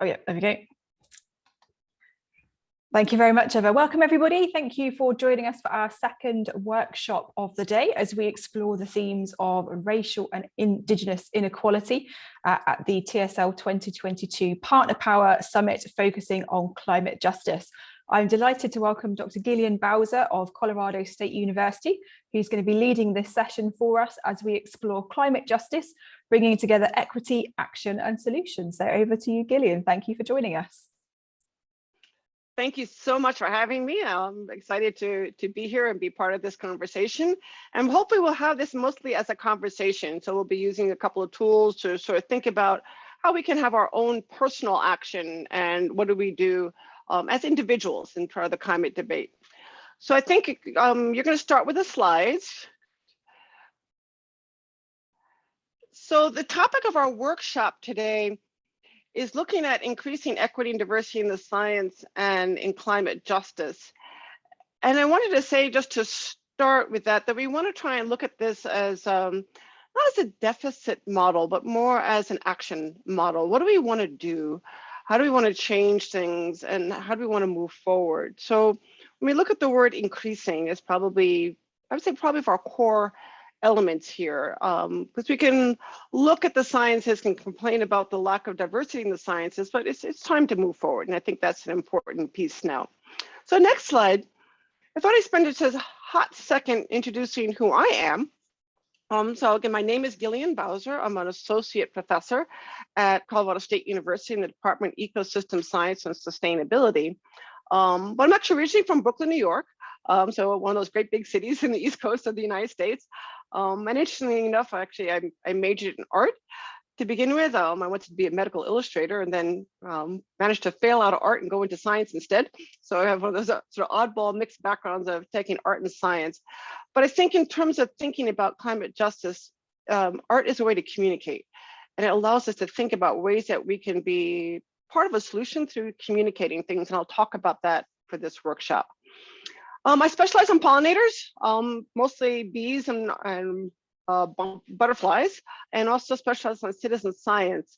Oh yeah, there we go. Thank you very much, Eva. Welcome everybody. Thank you for joining us for our second workshop of the day as we explore the themes of racial and Indigenous inequality at the TSL 2022 Partner Power Summit focusing on climate justice. I'm delighted to welcome Dr. Gillian Bowser of Colorado State University, who's going to be leading this session for us as we explore climate justice, bringing together equity, action and solutions. So over to you, Gillian. Thank you for joining us. Thank you so much for having me. I'm excited to be here and be part of this conversation. And hopefully we'll have this mostly as a conversation. So we'll be using a couple of tools to sort of think about how we can have our own personal action and what do we do as individuals in part of the climate debate. So I think you're going to start with the slides. So the topic of our workshop today is looking at increasing equity and diversity in the science and in climate justice. And I wanted to say, just to start with that we want to try and look at this as not as a deficit model, but more as an action model. What do we want to do? How do we want to change things? And how do we want to move forward? So when we look at the word increasing, it's probably, I would say probably for our core elements here, because we can look at the sciences, can complain about the lack of diversity in the sciences, but it's time to move forward. And I think that's an important piece now. So next slide, I thought I'd spend just a hot second introducing who I am. So again, my name is Gillian Bowser. I'm an associate professor at Colorado State University in the Department of Ecosystem Science and Sustainability. But I'm actually originally from Brooklyn, New York. So one of those great big cities in the East Coast of the United States. And interestingly enough, actually, I majored in art to begin with. I went to be a medical illustrator and then managed to fail out of art and go into science instead. So I have one of those sort of oddball mixed backgrounds of taking art and science. But I think in terms of thinking about climate justice, art is a way to communicate. And it allows us to think about ways that we can be part of a solution through communicating things. And I'll talk about that for this workshop. I specialize in pollinators, mostly bees and butterflies, and also specialize in citizen science.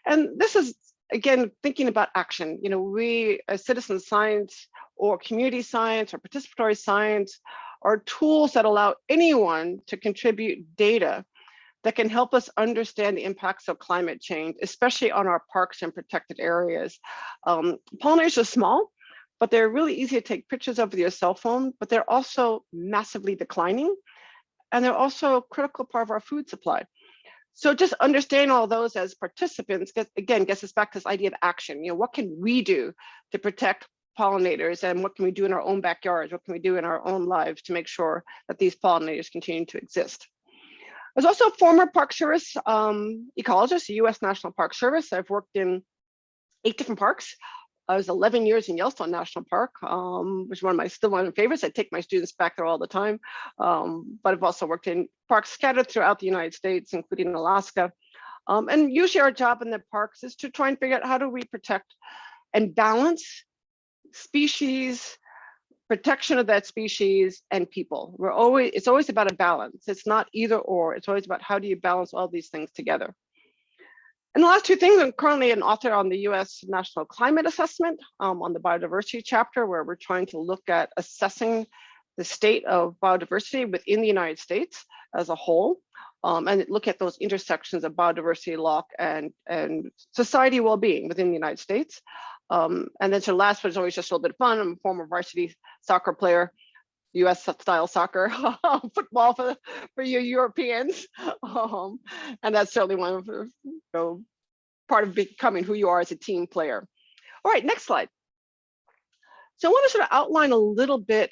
And this is, again, thinking about action. You know, we as citizen science or community science or participatory science are tools that allow anyone to contribute data that can help us understand the impacts of climate change, especially on our parks and protected areas. Pollinators are small, but they're really easy to take pictures of with your cell phone, but they're also massively declining. And they're also a critical part of our food supply. So just understand all those as participants, gets us back to this idea of action. You know, what can we do to protect pollinators, and what can we do in our own backyards? What can we do in our own lives to make sure that these pollinators continue to exist? I was also a former Park Service ecologist, the US National Park Service. I've worked in 8 different parks. I was 11 years in Yellowstone National Park, which is still one of my favorites. I take my students back there all the time. But I've also worked in parks scattered throughout the United States, including Alaska. And usually our job in the parks is to try and figure out how do we protect and balance species, protection of that species, and people. It's always about a balance. It's not either or. It's always about how do you balance all these things together. And the last 2 things, I'm currently an author on the US National Climate Assessment on the biodiversity chapter, where we're trying to look at assessing the state of biodiversity within the United States as a whole, and look at those intersections of biodiversity law and society well-being within the United States. And then to last, but it's always just a little bit of fun, I'm a former varsity soccer player, US style soccer, football for you Europeans. And that's certainly one of part of becoming who you are as a team player. All right, next slide. So I want to sort of outline a little bit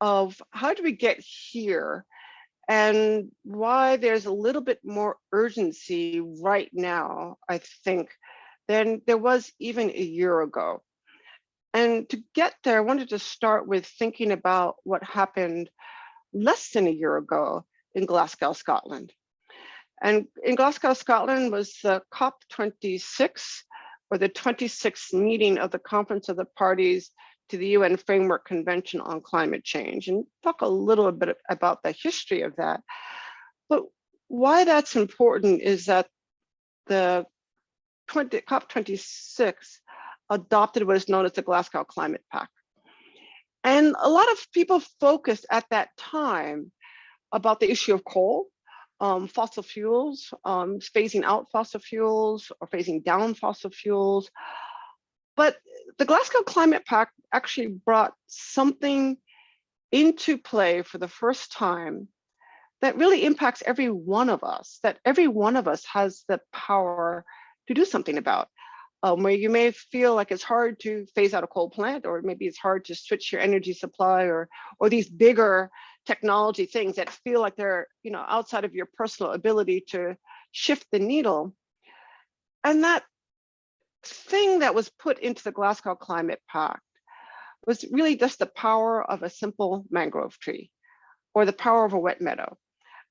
of how do we get here and why there's a little bit more urgency right now, I think, than there was even a year ago. And to get there, I wanted to start with thinking about what happened less than a year ago in Glasgow, Scotland. And in Glasgow, Scotland was the COP26, or the 26th meeting of the Conference of the Parties to the UN Framework Convention on Climate Change, and talk a little bit about the history of that. But why that's important is that the COP26 adopted what is known as the Glasgow Climate Pact. And a lot of people focused at that time about the issue of coal, fossil fuels, phasing out fossil fuels or phasing down fossil fuels. But the Glasgow Climate Pact actually brought something into play for the first time that really impacts every one of us, that every one of us has the power to do something about. Where you may feel like it's hard to phase out a coal plant, or maybe it's hard to switch your energy supply, or these bigger technology things that feel like they're outside of your personal ability to shift the needle. And that thing that was put into the Glasgow Climate Pact was really just the power of a simple mangrove tree, or the power of a wet meadow.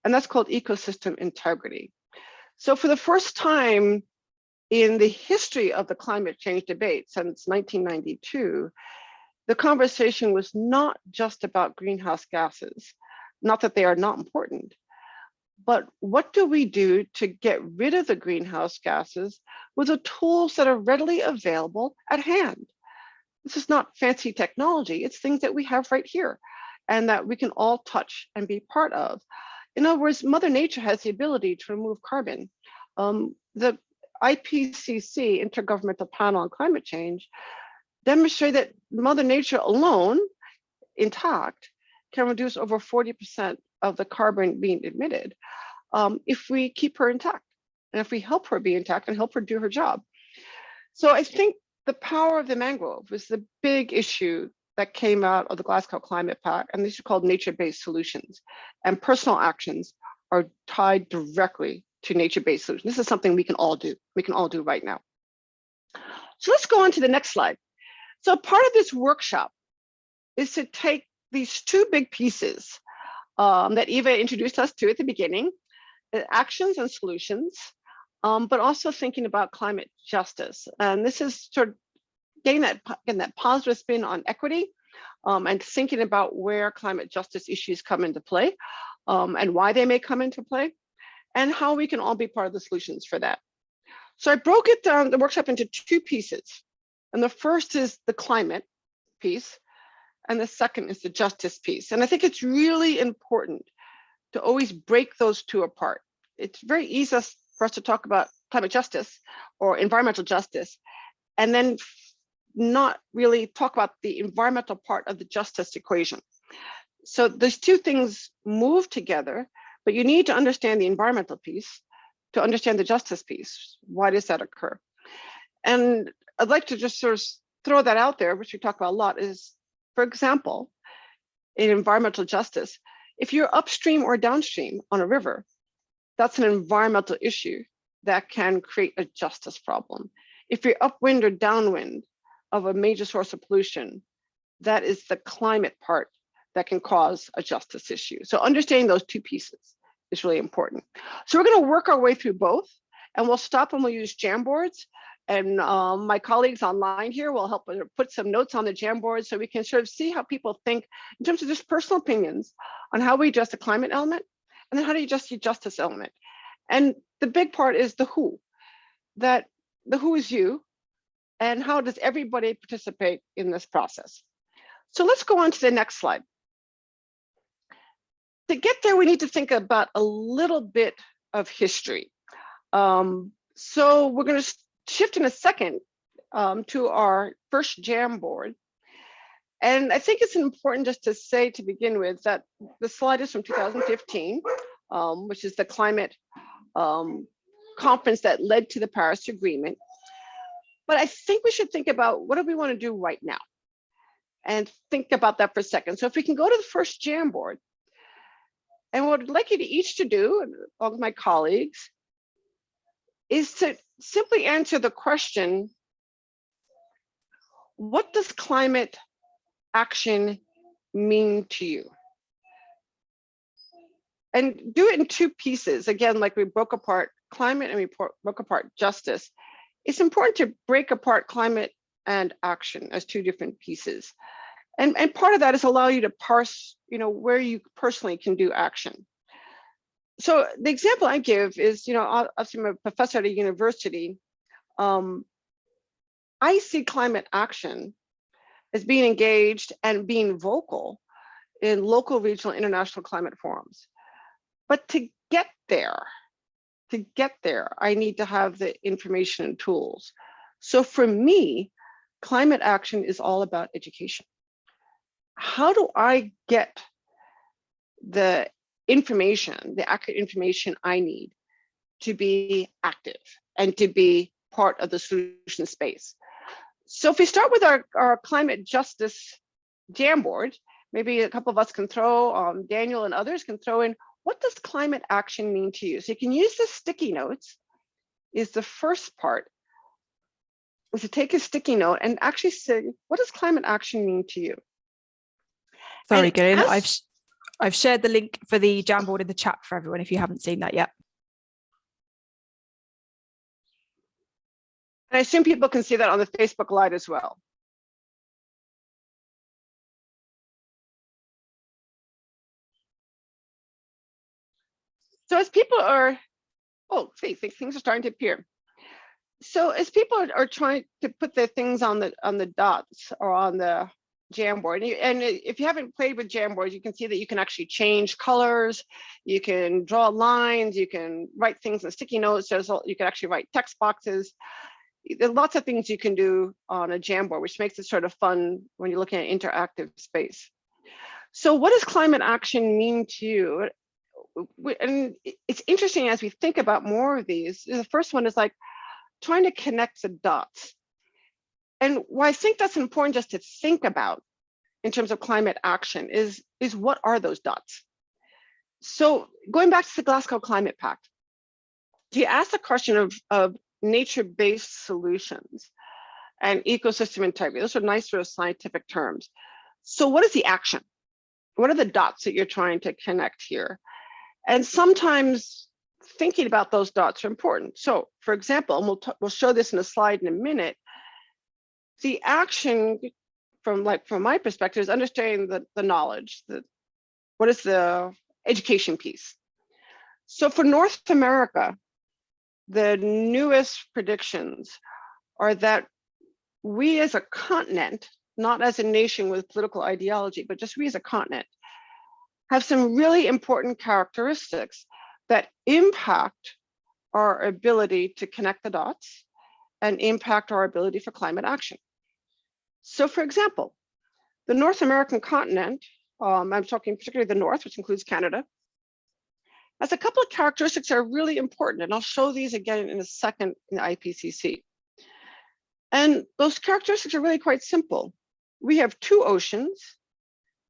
And that's called ecosystem integrity. So for the first time in the history of the climate change debate since 1992, the conversation was not just about greenhouse gases, not that they are not important, but what do we do to get rid of the greenhouse gases with the tools that are readily available at hand? This is not fancy technology, it's things that we have right here and that we can all touch and be part of. In other words, Mother Nature has the ability to remove carbon. The IPCC, Intergovernmental Panel on Climate Change, demonstrate that Mother Nature alone, intact, can reduce over 40% of the carbon being emitted if we keep her intact, and if we help her be intact and help her do her job. So I think the power of the mangrove was the big issue that came out of the Glasgow Climate Pact, and these are called nature-based solutions. And personal actions are tied directly to nature-based solutions. This is something we can all do. We can all do right now. So let's go on to the next slide. So part of this workshop is to take these two big pieces that Eva introduced us to at the beginning, actions and solutions, but also thinking about climate justice. And this is sort of getting that positive spin on equity and thinking about where climate justice issues come into play and why they may come into play, and how we can all be part of the solutions for that. So I broke it down, the workshop, into two pieces. And the first is the climate piece, and the second is the justice piece. And I think it's really important to always break those two apart. It's very easy for us to talk about climate justice or environmental justice, and then not really talk about the environmental part of the justice equation. So those two things move together, but you need to understand the environmental piece to understand the justice piece. Why does that occur? And I'd like to just sort of throw that out there, which we talk about a lot, is, for example, in environmental justice, if you're upstream or downstream on a river, that's an environmental issue that can create a justice problem. If you're upwind or downwind of a major source of pollution, that is the climate part that can cause a justice issue. So understanding those two pieces is really important. So we're going to work our way through both, and we'll stop and we'll use Jamboards. And my colleagues online here will help put some notes on the Jamboard so we can sort of see how people think in terms of just personal opinions on how we address the climate element, and then how do you adjust the justice element. And the big part is the who, that the who is you, and how does everybody participate in this process. So let's go on to the next slide. To get there, we need to think about a little bit of history. So we're going to shift in a second to our first Jamboard. And I think it's important just to say to begin with that the slide is from 2015, which is the climate conference that led to the Paris Agreement. But I think we should think about what do we want to do right now, and think about that for a second. So if we can go to the first Jamboard, and what I'd like you to each to do, along with my colleagues, is to simply answer the question, what does climate action mean to you? And do it in two pieces. Again, like we broke apart climate and we broke apart justice. It's important to break apart climate and action as two different pieces. And part of that is allow you to parse, where you personally can do action. So the example I give is, obviously I'm a professor at a university, I see climate action as being engaged and being vocal in local, regional, international climate forums. But to get there, I need to have the information and tools. So for me, climate action is all about education. How do I get the information, the accurate information I need to be active and to be part of the solution space? So if we start with our climate justice Jamboard, maybe a couple of us can throw, Daniel and others can throw in, what does climate action mean to you? So you can use the sticky notes, is the first part, is to take a sticky note and actually say, what does climate action mean to you? Sorry, Gillian, I've shared the link for the Jamboard in the chat for everyone if you haven't seen that yet. And I assume people can see that on the Facebook Live as well. So as people are, oh, see, things are starting to appear. So as people are trying to put their things on the dots or on the Jamboard, and if you haven't played with Jamboards, you can see that you can actually change colors, you can draw lines, you can write things in sticky notes, you can actually write text boxes. There's lots of things you can do on a Jamboard, which makes it sort of fun when you're looking at interactive space. So what does climate action mean to you? And it's interesting as we think about more of these. The first one is like trying to connect the dots. And why I think that's important just to think about in terms of climate action is what are those dots? So going back to the Glasgow Climate Pact, you ask the question of nature-based solutions and ecosystem integrity. Those are nice sort of scientific terms. So what is the action? What are the dots that you're trying to connect here? And sometimes thinking about those dots are important. So for example, and we'll show this in a slide in a minute, the action from my perspective is understanding the knowledge, what is the education piece. So for North America, the newest predictions are that we as a continent, not as a nation with political ideology, but just we as a continent, have some really important characteristics that impact our ability to connect the dots and impact our ability for climate action. So for example, the North American continent, I'm talking particularly the North, which includes Canada, has a couple of characteristics that are really important, and I'll show these again in a second in the IPCC. And those characteristics are really quite simple. We have 2 oceans,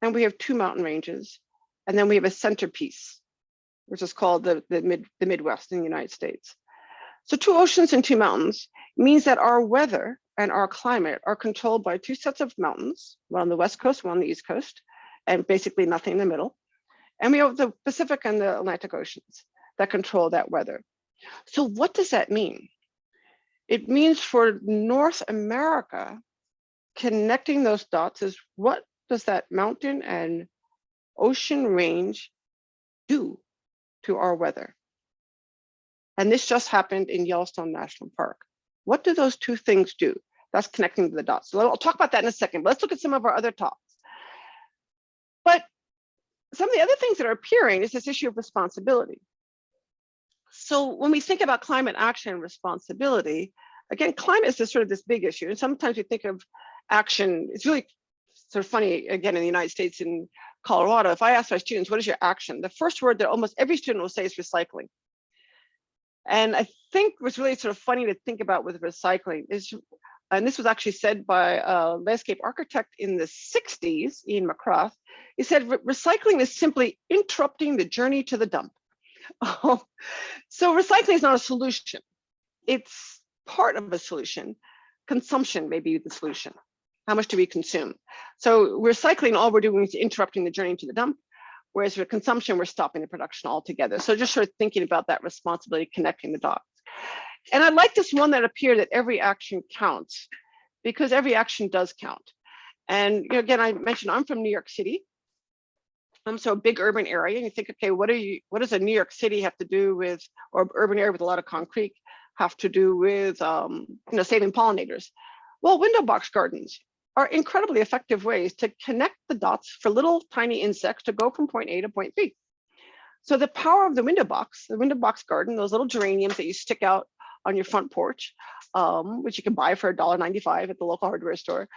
and we have 2 mountain ranges, and then we have a centerpiece, which is called the Midwest in the United States. So 2 oceans and 2 mountains means that our weather and our climate are controlled by 2 sets of mountains, one on the West Coast, one on the East Coast, and basically nothing in the middle. And we have the Pacific and the Atlantic Oceans that control that weather. So what does that mean? It means for North America, connecting those dots is what does that mountain and ocean range do to our weather? And this just happened in Yellowstone National Park. What do those 2 things do? That's connecting the dots. So I'll talk about that in a second, but let's look at some of our other talks. But some of the other things that are appearing is this issue of responsibility. So when we think about climate action and responsibility, again, climate is this big issue. And sometimes we think of action, it's really sort of funny, again, in the United States, in Colorado, if I ask my students, what is your action? The first word that almost every student will say is recycling. And I think what's really sort of funny to think about with recycling is, and this was actually said by a landscape architect in the 60s, Ian McCrath, he said, recycling is simply interrupting the journey to the dump. So recycling is not a solution. It's part of a solution. Consumption may be the solution. How much do we consume? So recycling, all we're doing is interrupting the journey to the dump, whereas with consumption, we're stopping the production altogether. So just sort of thinking about that responsibility, connecting the dots. And I like this one that appeared that every action counts, because every action does count. And again, I mentioned I'm from New York City. So a big urban area, and you think, okay, what does a New York City have to do with, or urban area with a lot of concrete, have to do with saving pollinators. Well, window box gardens are incredibly effective ways to connect the dots for little tiny insects to go from point A to point B. So the power of the window box garden, those little geraniums that you stick out on your front porch, which you can buy for $1.95 at the local hardware store,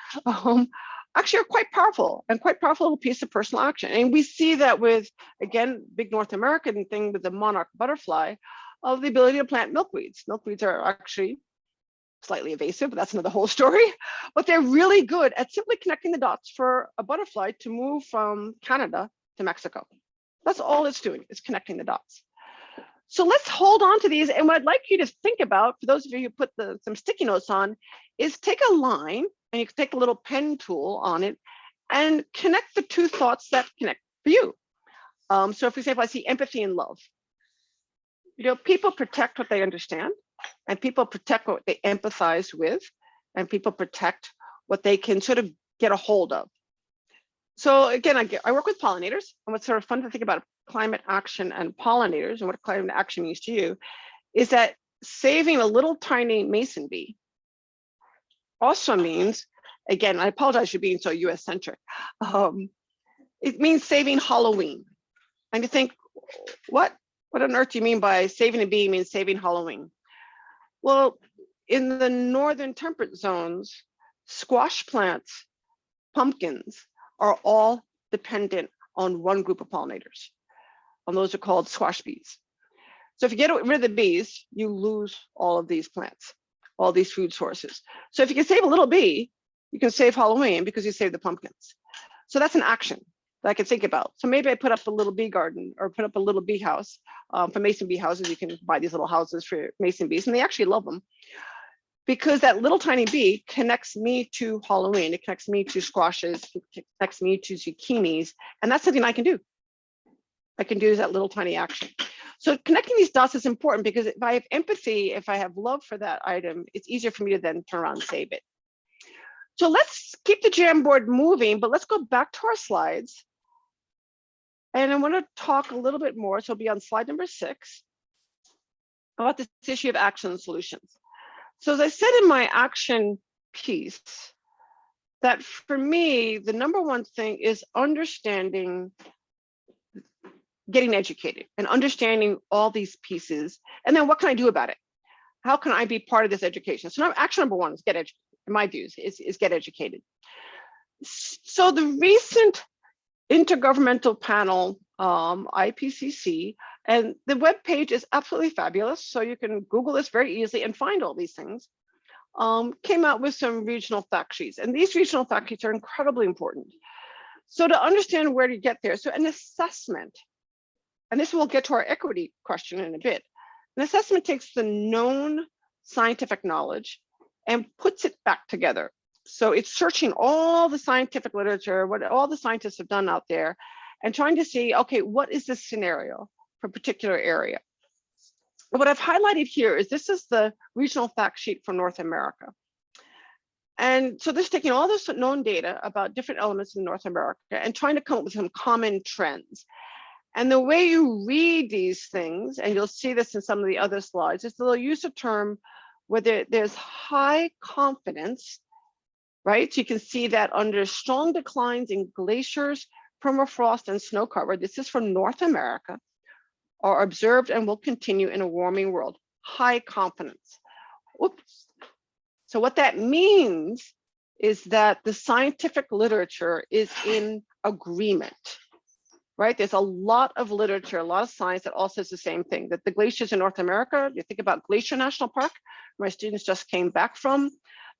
actually are quite powerful little piece of personal action. And we see that with, again, big North American thing with the monarch butterfly, of the ability to plant milkweeds. Milkweeds are actually slightly invasive, but that's another whole story. But they're really good at simply connecting the dots for a butterfly to move from Canada to Mexico. That's all it's doing, is connecting the dots. So let's hold on to these. And what I'd like you to think about, for those of you who put some sticky notes on, is take a line, and you can take a little pen tool on it and connect the two thoughts that connect for you. So for example, I see empathy and love. People protect what they understand, and people protect what they empathize with, and people protect what they can sort of get a hold of. So again, I work with pollinators, and what's sort of fun to think about climate action and pollinators and what climate action means to you is that saving a little tiny mason bee also means, again, I apologize for being so US centric. It means saving Halloween. And you think, what on earth do you mean by saving a bee means saving Halloween? Well, in the northern temperate zones, squash plants, pumpkins are all dependent on one group of pollinators. And those are called squash bees. So if you get rid of the bees, you lose all of these plants, all these food sources. So if you can save a little bee, you can save Halloween because you save the pumpkins. So that's an action that I can think about. So maybe I put up a little bee garden or put up a little bee house. For mason bee houses, you can buy these little houses for mason bees, and they actually love them because that little tiny bee connects me to Halloween. It connects me to squashes, it connects me to zucchinis, and that's something I can do. I can do that little tiny action. So connecting these dots is important because if I have empathy, if I have love for that item, it's easier for me to then turn around and save it. So let's keep the Jamboard moving, but let's go back to our slides. And I want to talk a little bit more, so I'll be on slide number 6, about this issue of action and solutions. So as I said in my action piece, that for me, the number one thing is understanding, getting educated and understanding all these pieces. And then what can I do about it? How can I be part of this education? So now action number 1 is get educated, in my views, is get educated. So the recent intergovernmental panel, IPCC, and the web page is absolutely fabulous. So you can Google this very easily and find all these things. Came out with some regional fact sheets, and these regional fact sheets are incredibly important. So to understand where to get there, so an assessment, and this will get to our equity question in a bit. An assessment takes the known scientific knowledge and puts it back together. So it's searching all the scientific literature, what all the scientists have done out there, and trying to see, okay, what is the scenario for a particular area? What I've highlighted here is this is the regional fact sheet for North America. And so this is taking all this known data about different elements in North America and trying to come up with some common trends. And the way you read these things, and you'll see this in some of the other slides, is they'll use a term where there's high confidence, right? So you can see that under strong declines in glaciers, permafrost, and snow cover, this is from North America, are observed and will continue in a warming world. High confidence. Oops. So what that means is that the scientific literature is in agreement, right? There's a lot of literature, a lot of science that all says the same thing, that the glaciers in North America, you think about Glacier National Park, my students just came back from,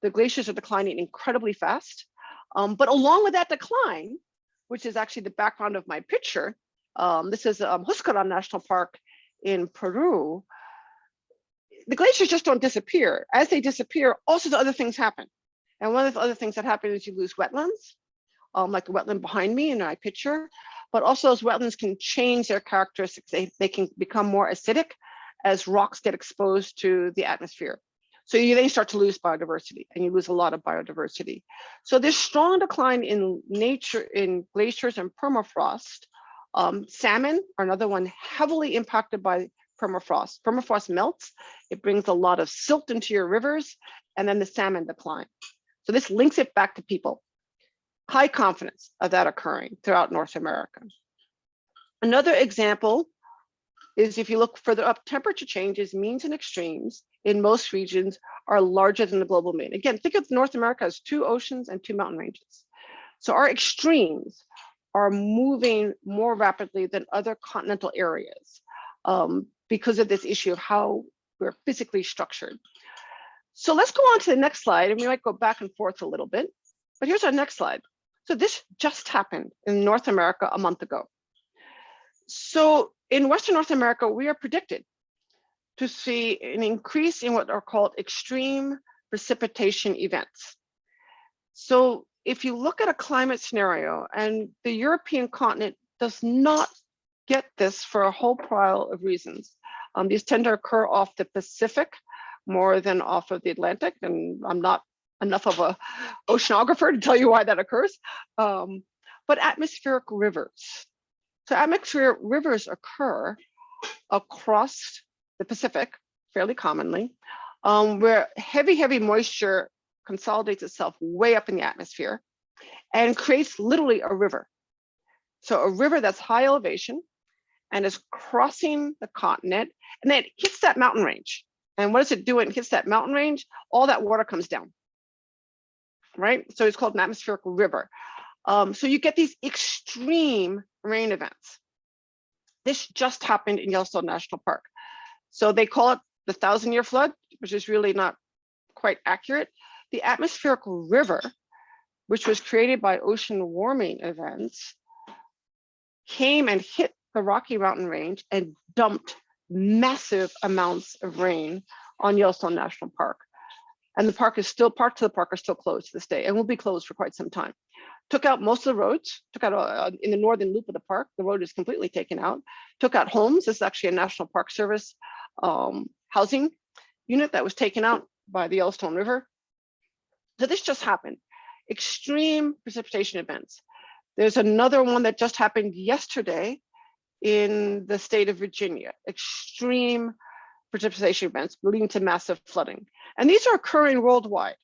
the glaciers are declining incredibly fast. But along with that decline, which is actually the background of my picture, this is Huscarán National Park in Peru, the glaciers just don't disappear. As they disappear, all sorts of other things happen. And one of the other things that happen is you lose wetlands, like the wetland behind me in my picture, but also those wetlands can change their characteristics. They can become more acidic as rocks get exposed to the atmosphere. So you then start to lose biodiversity, and you lose a lot of biodiversity. So this strong decline in nature, in glaciers and permafrost. Salmon are another one heavily impacted by permafrost. Permafrost melts, it brings a lot of silt into your rivers, and then the salmon decline. So this links it back to people. High confidence of that occurring throughout North America. Another example is if you look further up, temperature changes, means and extremes in most regions are larger than the global mean. Again, think of North America as 2 oceans and 2 mountain ranges. So our extremes are moving more rapidly than other continental areas because of this issue of how we're physically structured. So let's go on to the next slide, and we might go back and forth a little bit, but here's our next slide. So this just happened in North America a month ago. So in Western North America, we are predicted to see an increase in what are called extreme precipitation events. So if you look at a climate scenario, and the European continent does not get this for a whole pile of reasons. These tend to occur off the Pacific more than off of the Atlantic, and I'm not enough of an oceanographer to tell you why that occurs, but atmospheric rivers. So atmospheric rivers occur across the Pacific fairly commonly, where heavy moisture consolidates itself way up in the atmosphere and creates literally a river. So a river that's high elevation and is crossing the continent, and then it hits that mountain range. And what does it do when it hits that mountain range? All that water comes down, right? So it's called an atmospheric river. So you get these extreme rain events. This just happened in Yellowstone National Park. So they call it the 1,000-year flood, which is really not quite accurate. The atmospheric river, which was created by ocean warming events, came and hit the Rocky Mountain Range and dumped massive amounts of rain on Yellowstone National Park. And the park is still, parts of the park are still closed to this day and will be closed for quite some time. Took out most of the roads, took out in the northern loop of the park, the road is completely taken out. Took out homes. This is actually a National Park Service housing unit that was taken out by the Yellowstone River. So this just happened. Extreme precipitation events. There's another one that just happened yesterday in the state of Virginia. Extreme precipitation events leading to massive flooding. And these are occurring worldwide.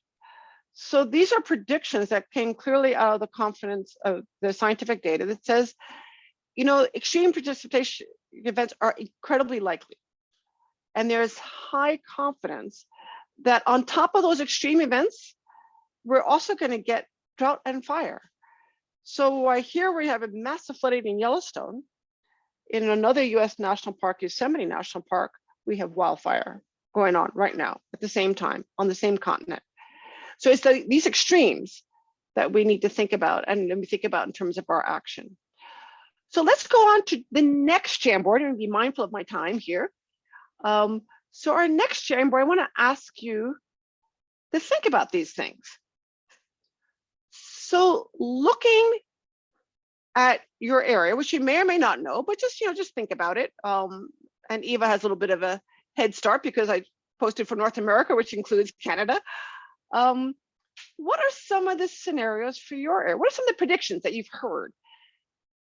So these are predictions that came clearly out of the confidence of the scientific data that says, you know, extreme precipitation events are incredibly likely. And there's high confidence that on top of those extreme events, we're also going to get drought and fire. So here we have a massive flooding in Yellowstone. In another US national park, Yosemite National Park, we have wildfire going on right now at the same time on the same continent. So it's these extremes that we need to think about and we think about in terms of our action. So let's go on to the next Jamboard and be mindful of my time here. So our next Jamboard, I want to ask you to think about these things. So looking at your area, which you may or may not know, but just, just think about it. And Eva has a little bit of a head start because I posted for North America, which includes Canada. What are some of the scenarios for your area? What are some of the predictions that you've heard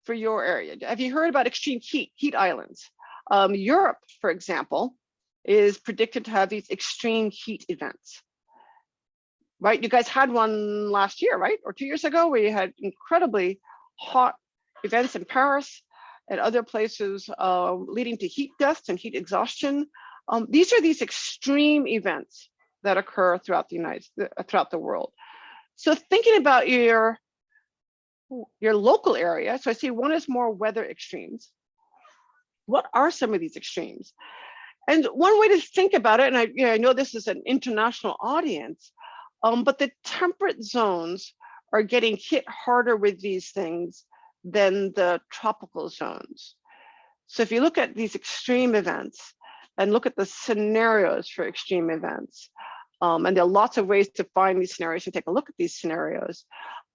for your area? Have you heard about extreme heat islands? Europe, for example, is predicted to have these extreme heat events. Right, you guys had one last year, right? Or 2 years ago, where you had incredibly hot events in Paris and other places leading to heat deaths and heat exhaustion. These are these extreme events that occur throughout the world. So thinking about your local area, so I see one is more weather extremes. What are some of these extremes? And one way to think about it, and I know this is an international audience, but the temperate zones are getting hit harder with these things than the tropical zones. So if you look at these extreme events and look at the scenarios for extreme events, and there are lots of ways to find these scenarios and take a look at these scenarios,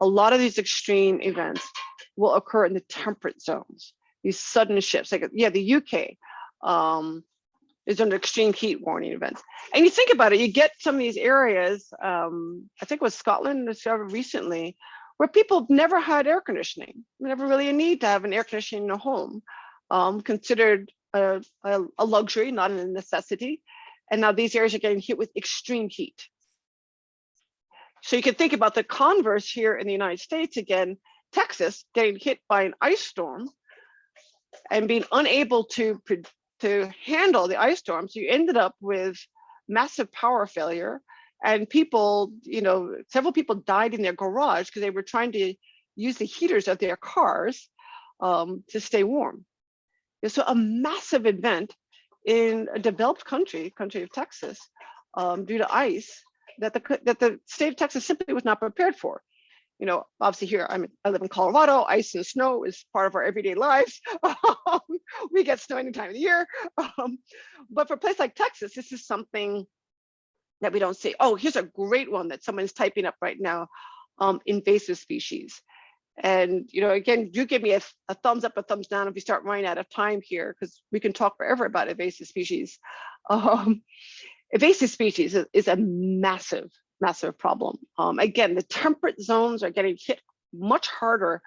a lot of these extreme events will occur in the temperate zones, these sudden shifts. Like, yeah, the UK is under extreme heat warning events. And you think about it, you get some of these areas, I think it was Scotland discovered recently, where people have never had air conditioning, never really a need to have an air conditioning in a home, considered a luxury, not a necessity. And now these areas are getting hit with extreme heat. So you can think about the converse here in the United States again, Texas getting hit by an ice storm and being unable to handle the ice storm. So you ended up with massive power failure, and people, several people died in their garage because they were trying to use the heaters of their cars to stay warm. So a massive event in a developed country of Texas, due to ice that the state of Texas simply was not prepared for. Obviously here I live in Colorado. Ice and snow is part of our everyday lives. We get snow any time of the year. But for a place like Texas, this is something that we don't see. Oh, here's a great one that someone's typing up right now, invasive species. And, again, do give me a thumbs up, a thumbs down if we start running out of time here, because we can talk forever about invasive species. Invasive species is a massive problem. Again, the temperate zones are getting hit much harder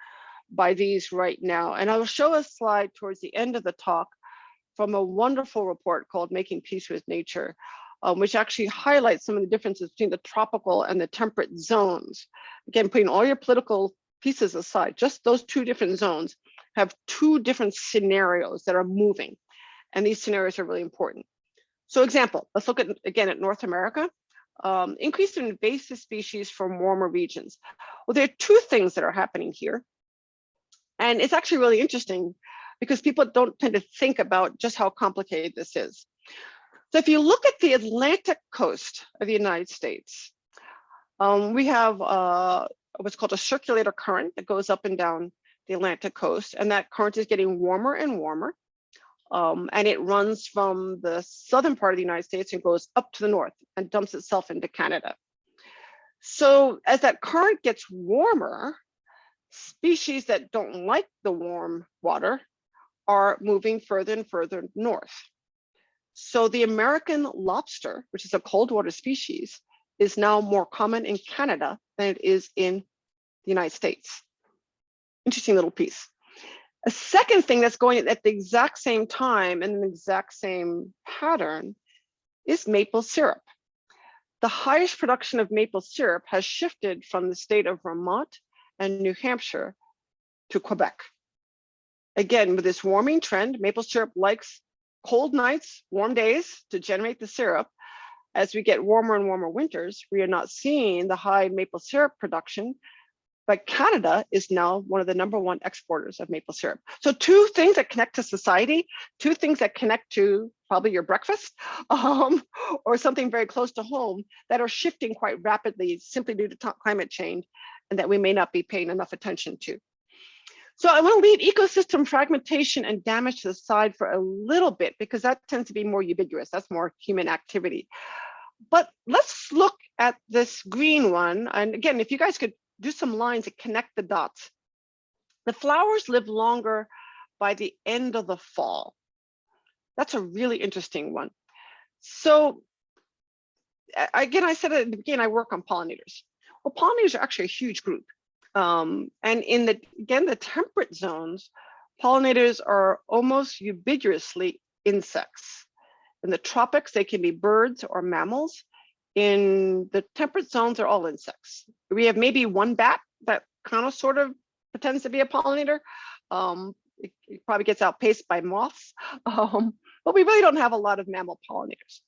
by these right now. And I will show a slide towards the end of the talk from a wonderful report called Making Peace with Nature, which actually highlights some of the differences between the tropical and the temperate zones. Again, putting all your political pieces aside, just those two different zones have two different scenarios that are moving. And these scenarios are really important. So example, let's look again at North America. Increase in invasive species from warmer regions. Well, there are two things that are happening here. And it's actually really interesting because people don't tend to think about just how complicated this is. So if you look at the Atlantic coast of the United States, we have what's called a circulator current that goes up and down the Atlantic coast. And that current is getting warmer and warmer. And it runs from the southern part of the United States and goes up to the north and dumps itself into Canada. So as that current gets warmer, species that don't like the warm water are moving further and further north. So the American lobster, which is a cold water species, is now more common in Canada than it is in the United States. Interesting little piece. A second thing that's going at the exact same time and the exact same pattern is maple syrup. The highest production of maple syrup has shifted from the state of Vermont and New Hampshire to Quebec. Again, with this warming trend, maple syrup likes cold nights, warm days to generate the syrup. As we get warmer and warmer winters, we are not seeing the high maple syrup production, but Canada is now one of the #1 exporters of maple syrup. So two things that connect to society, two things that connect to probably your breakfast or something very close to home that are shifting quite rapidly simply due to climate change and that we may not be paying enough attention to. So I want to leave ecosystem fragmentation and damage to the side for a little bit because that tends to be more ubiquitous. That's more human activity. But let's look at this green one. And again, if you guys could do some lines that connect the dots. The flowers live longer by the end of the fall. That's a really interesting one. So again, I said at the beginning, I work on pollinators. Well, pollinators are actually a huge group. And in the temperate zones, pollinators are almost ubiquitously insects. In the tropics, they can be birds or mammals. In the temperate zones, they're all insects. We have maybe one bat that kind of sort of pretends to be a pollinator. It probably gets outpaced by moths, but we really don't have a lot of mammal pollinators.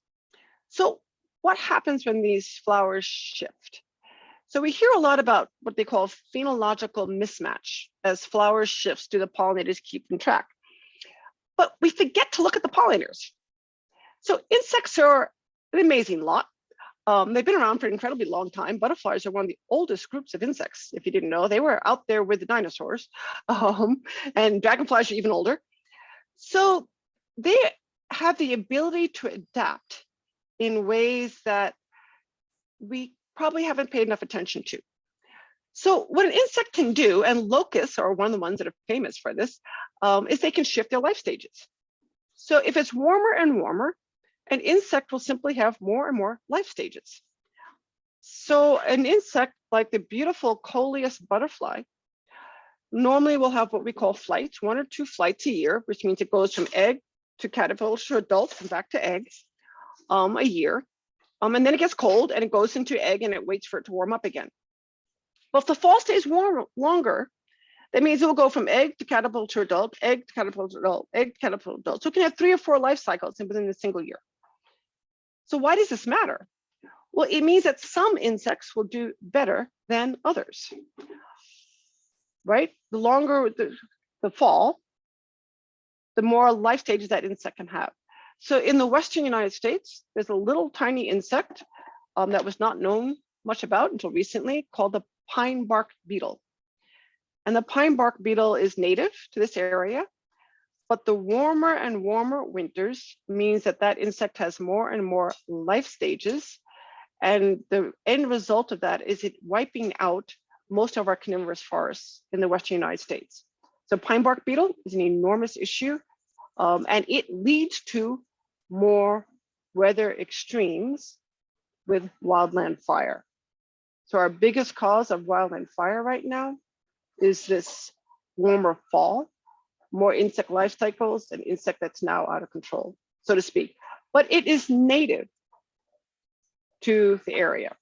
So what happens when these flowers shift? So we hear a lot about what they call phenological mismatch as flowers shifts, do the pollinators keep in track? But we forget to look at the pollinators. So insects are an amazing lot. They've been around for an incredibly long time. Butterflies are one of the oldest groups of insects. If you didn't know, they were out there with the dinosaurs, and dragonflies are even older. So they have the ability to adapt in ways that we probably haven't paid enough attention to. So what an insect can do, and locusts are one of the ones that are famous for this, is they can shift their life stages. So if it's warmer and warmer, an insect will simply have more and more life stages. So an insect like the beautiful Coleus butterfly normally will have what we call flights, 1 or 2 flights a year, which means it goes from egg to caterpillar to adult and back to egg a year. And then it gets cold and it goes into egg and it waits for it to warm up again. But if the fall stays warm longer, that means it will go from egg to caterpillar to adult, egg to caterpillar to adult, egg to caterpillar to adult. So it can have 3 or 4 life cycles within a single year. So why does this matter? Well, it means that some insects will do better than others, right? The longer the fall, the more life stages that insect can have. So in the Western United States, there's a little tiny insect that was not known much about until recently called the pine bark beetle. And the pine bark beetle is native to this area, but the warmer and warmer winters means that that insect has more and more life stages. And the end result of that is it wiping out most of our coniferous forests in the Western United States. So pine bark beetle is an enormous issue, and it leads to more weather extremes with wildland fire. So our biggest cause of wildland fire right now is this warmer fall, more insect life cycles, and insect that's now out of control, so to speak. But it is native to the area.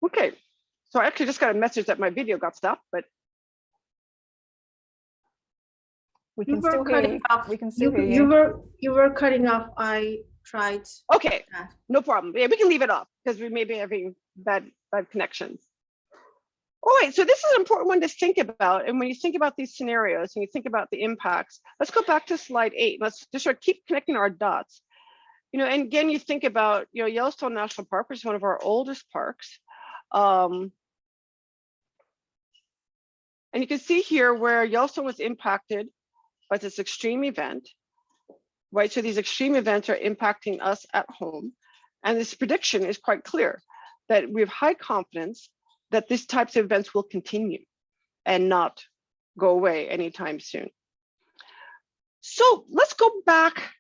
Okay, so I actually just got a message that my video got stopped, but we can still hear you. We can still hear you. You were cutting off. I tried. Okay, no problem. Yeah, we can leave it off because we may be having bad connections. All right, so this is an important one to think about. And when you think about these scenarios and you think about the impacts, let's go back to slide 8. Let's just sort of keep connecting our dots. You know, and again, you think about, you know, Yellowstone National Park, which is one of our oldest parks. And you can see here where Yellowstone was impacted by this extreme event, right? So these extreme events are impacting us at home. And this prediction is quite clear that we have high confidence that these types of events will continue and not go away anytime soon. So let's go back,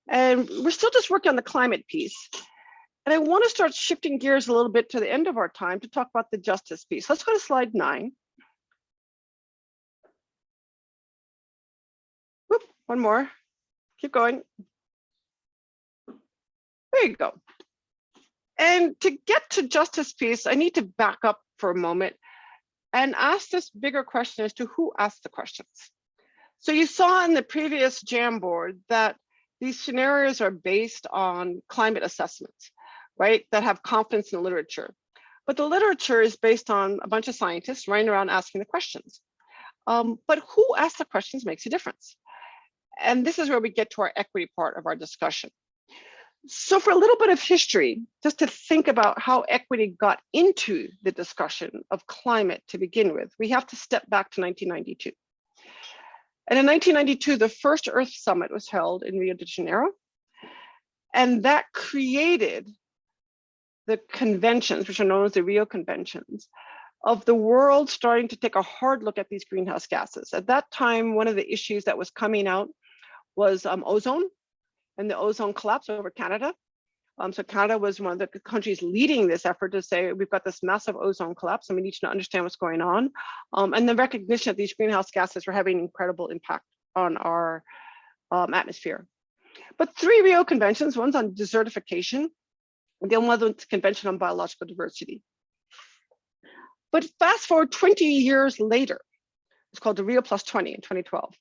and we're still just working on the climate piece. And I want to start shifting gears a little bit to the end of our time to talk about the justice piece. Let's go to slide 9. Whoop, one more. Keep going. There you go. And to get to justice piece, I need to back up for a moment and ask this bigger question as to who asked the questions. So you saw in the previous Jamboard that these scenarios are based on climate assessments, right, that have confidence in the literature. But the literature is based on a bunch of scientists running around asking the questions. But who asked the questions makes a difference. And this is where we get to our equity part of our discussion. So for a little bit of history, just to think about how equity got into the discussion of climate to begin with, we have to step back to 1992. And in 1992, the first Earth Summit was held in Rio de Janeiro. And that created the conventions, which are known as the Rio Conventions, of the world starting to take a hard look at these greenhouse gases. At that time, one of the issues that was coming out was ozone and the ozone collapse over Canada. So Canada was one of the countries leading this effort to say, we've got this massive ozone collapse and we need to understand what's going on. And the recognition that these greenhouse gases were having incredible impact on our atmosphere. But 3 Rio conventions, one's on desertification, and the other one's convention on biological diversity. But fast forward 20 years later, it's called the Rio Plus 20 in 2012.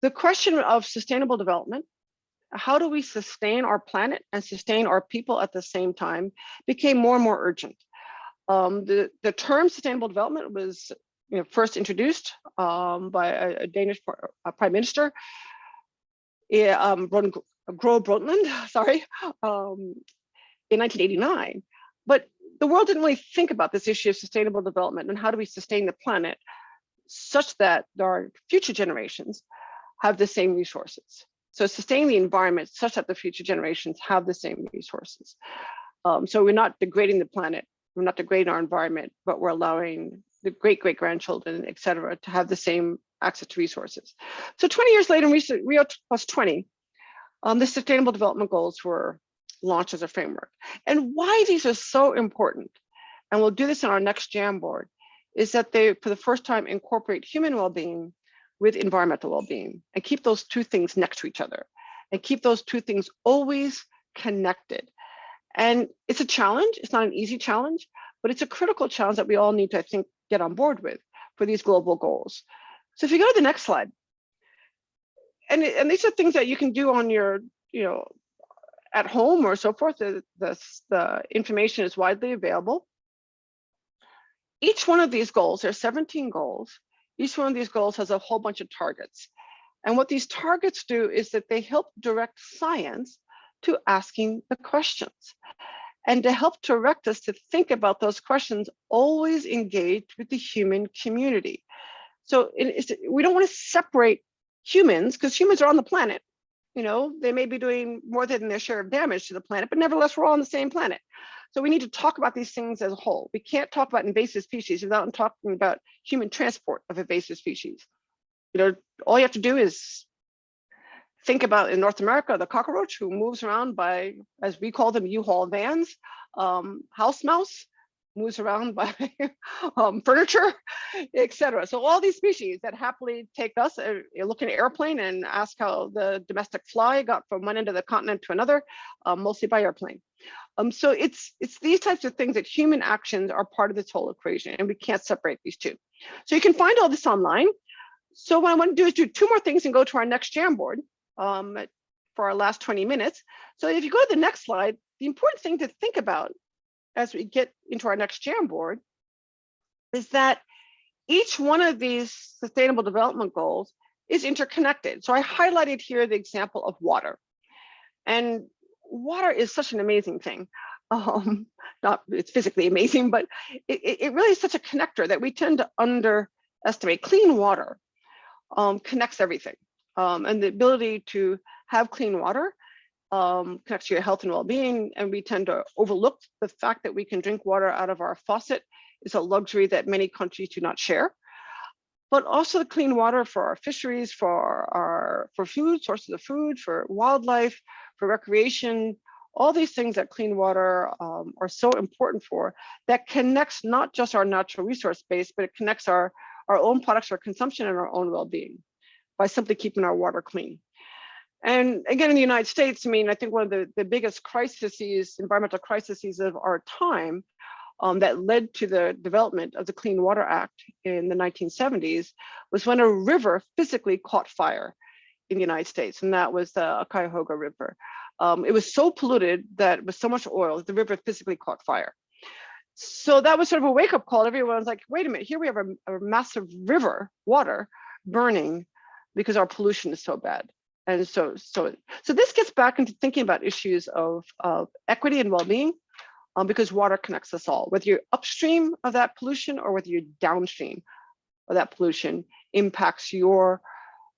The question of sustainable development, how do we sustain our planet and sustain our people at the same time, became more and more urgent. The term sustainable development was first introduced by a Danish prime minister, Gro Brundtland, sorry, in 1989. But the world didn't really think about this issue of sustainable development and how do we sustain the planet such that our future generations have the same resources. So sustain the environment such that the future generations have the same resources. So we're not degrading the planet, we're not degrading our environment, but we're allowing the great-great-grandchildren, et cetera, to have the same access to resources. So 20 years later, in Rio Plus 20, the Sustainable Development Goals were launched as a framework. And why these are so important, and we'll do this in our next Jamboard, is that they, for the first time, incorporate human well-being with environmental well-being, and keep those two things next to each other, and keep those two things always connected. And it's a challenge. It's not an easy challenge, but it's a critical challenge that we all need to, I think, get on board with for these global goals. So if you go to the next slide, and these are things that you can do on your, at home or so forth. The information is widely available. Each one of these goals, there are 17 goals. Each one of these goals has a whole bunch of targets. And what these targets do is that they help direct science to asking the questions, and to help direct us to think about those questions, always engaged with the human community. So we don't want to separate humans, because humans are on the planet. They may be doing more than their share of damage to the planet, but nevertheless, we're all on the same planet. So we need to talk about these things as a whole. We can't talk about invasive species without talking about human transport of invasive species. All you have to do is think about, in North America, the cockroach who moves around by, as we call them, U-Haul vans. House mouse moves around by furniture, etc. So all these species that happily take us, look at an airplane and ask how the domestic fly got from one end of the continent to another, mostly by airplane. So it's these types of things that human actions are part of this whole equation, and we can't separate these two. So you can find all this online. So what I want to do is do two more things and go to our next Jamboard for our last 20 minutes. So if you go to the next slide, the important thing to think about as we get into our next Jamboard is that each one of these sustainable development goals is interconnected. So I highlighted here the example of water. And water is such an amazing thing. It's physically amazing, but it really is such a connector that we tend to underestimate. Clean water connects everything. And the ability to have clean water connects to your health and well-being, and we tend to overlook the fact that we can drink water out of our faucet. Is a luxury that many countries do not share. But also the clean water for our fisheries, for food, sources of food, for wildlife, for recreation, all these things that clean water are so important for, that connects not just our natural resource base, but it connects our own products for consumption and our own well-being by simply keeping our water clean. And again, in the United States, I think one of the biggest crises, environmental crises of our time, that led to the development of the Clean Water Act in the 1970s was when a river physically caught fire in the United States, and that was the Cuyahoga River. It was so polluted that with so much oil, the river physically caught fire. So that was sort of a wake-up call. Everyone was like, wait a minute, here we have a massive river, water, burning because our pollution is so bad. And so this gets back into thinking about issues of equity and well-being, because water connects us all. Whether you're upstream of that pollution or whether you're downstream of that pollution impacts your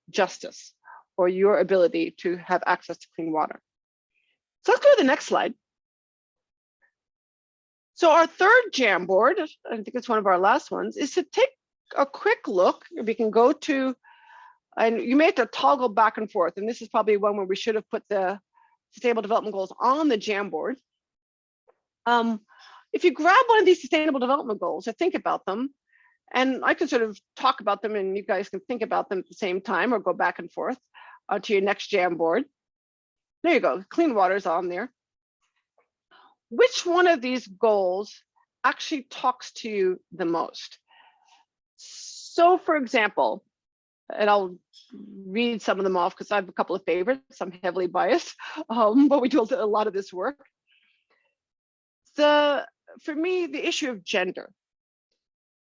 justice or your ability to have access to clean water. So let's go to the next slide. So our third Jamboard, I think it's one of our last ones, is to take a quick look. If we can go to, and you may have to toggle back and forth, and this is probably one where we should have put the Sustainable Development Goals on the Jamboard. If you grab one of these Sustainable Development Goals or think about them, and I can sort of talk about them and you guys can think about them at the same time or go back and forth to your next Jamboard. There you go, clean water is on there. Which one of these goals actually talks to you the most? So for example, and I'll read some of them off because I have a couple of favorites. I'm heavily biased, but we do a lot of this work. For me, the issue of gender.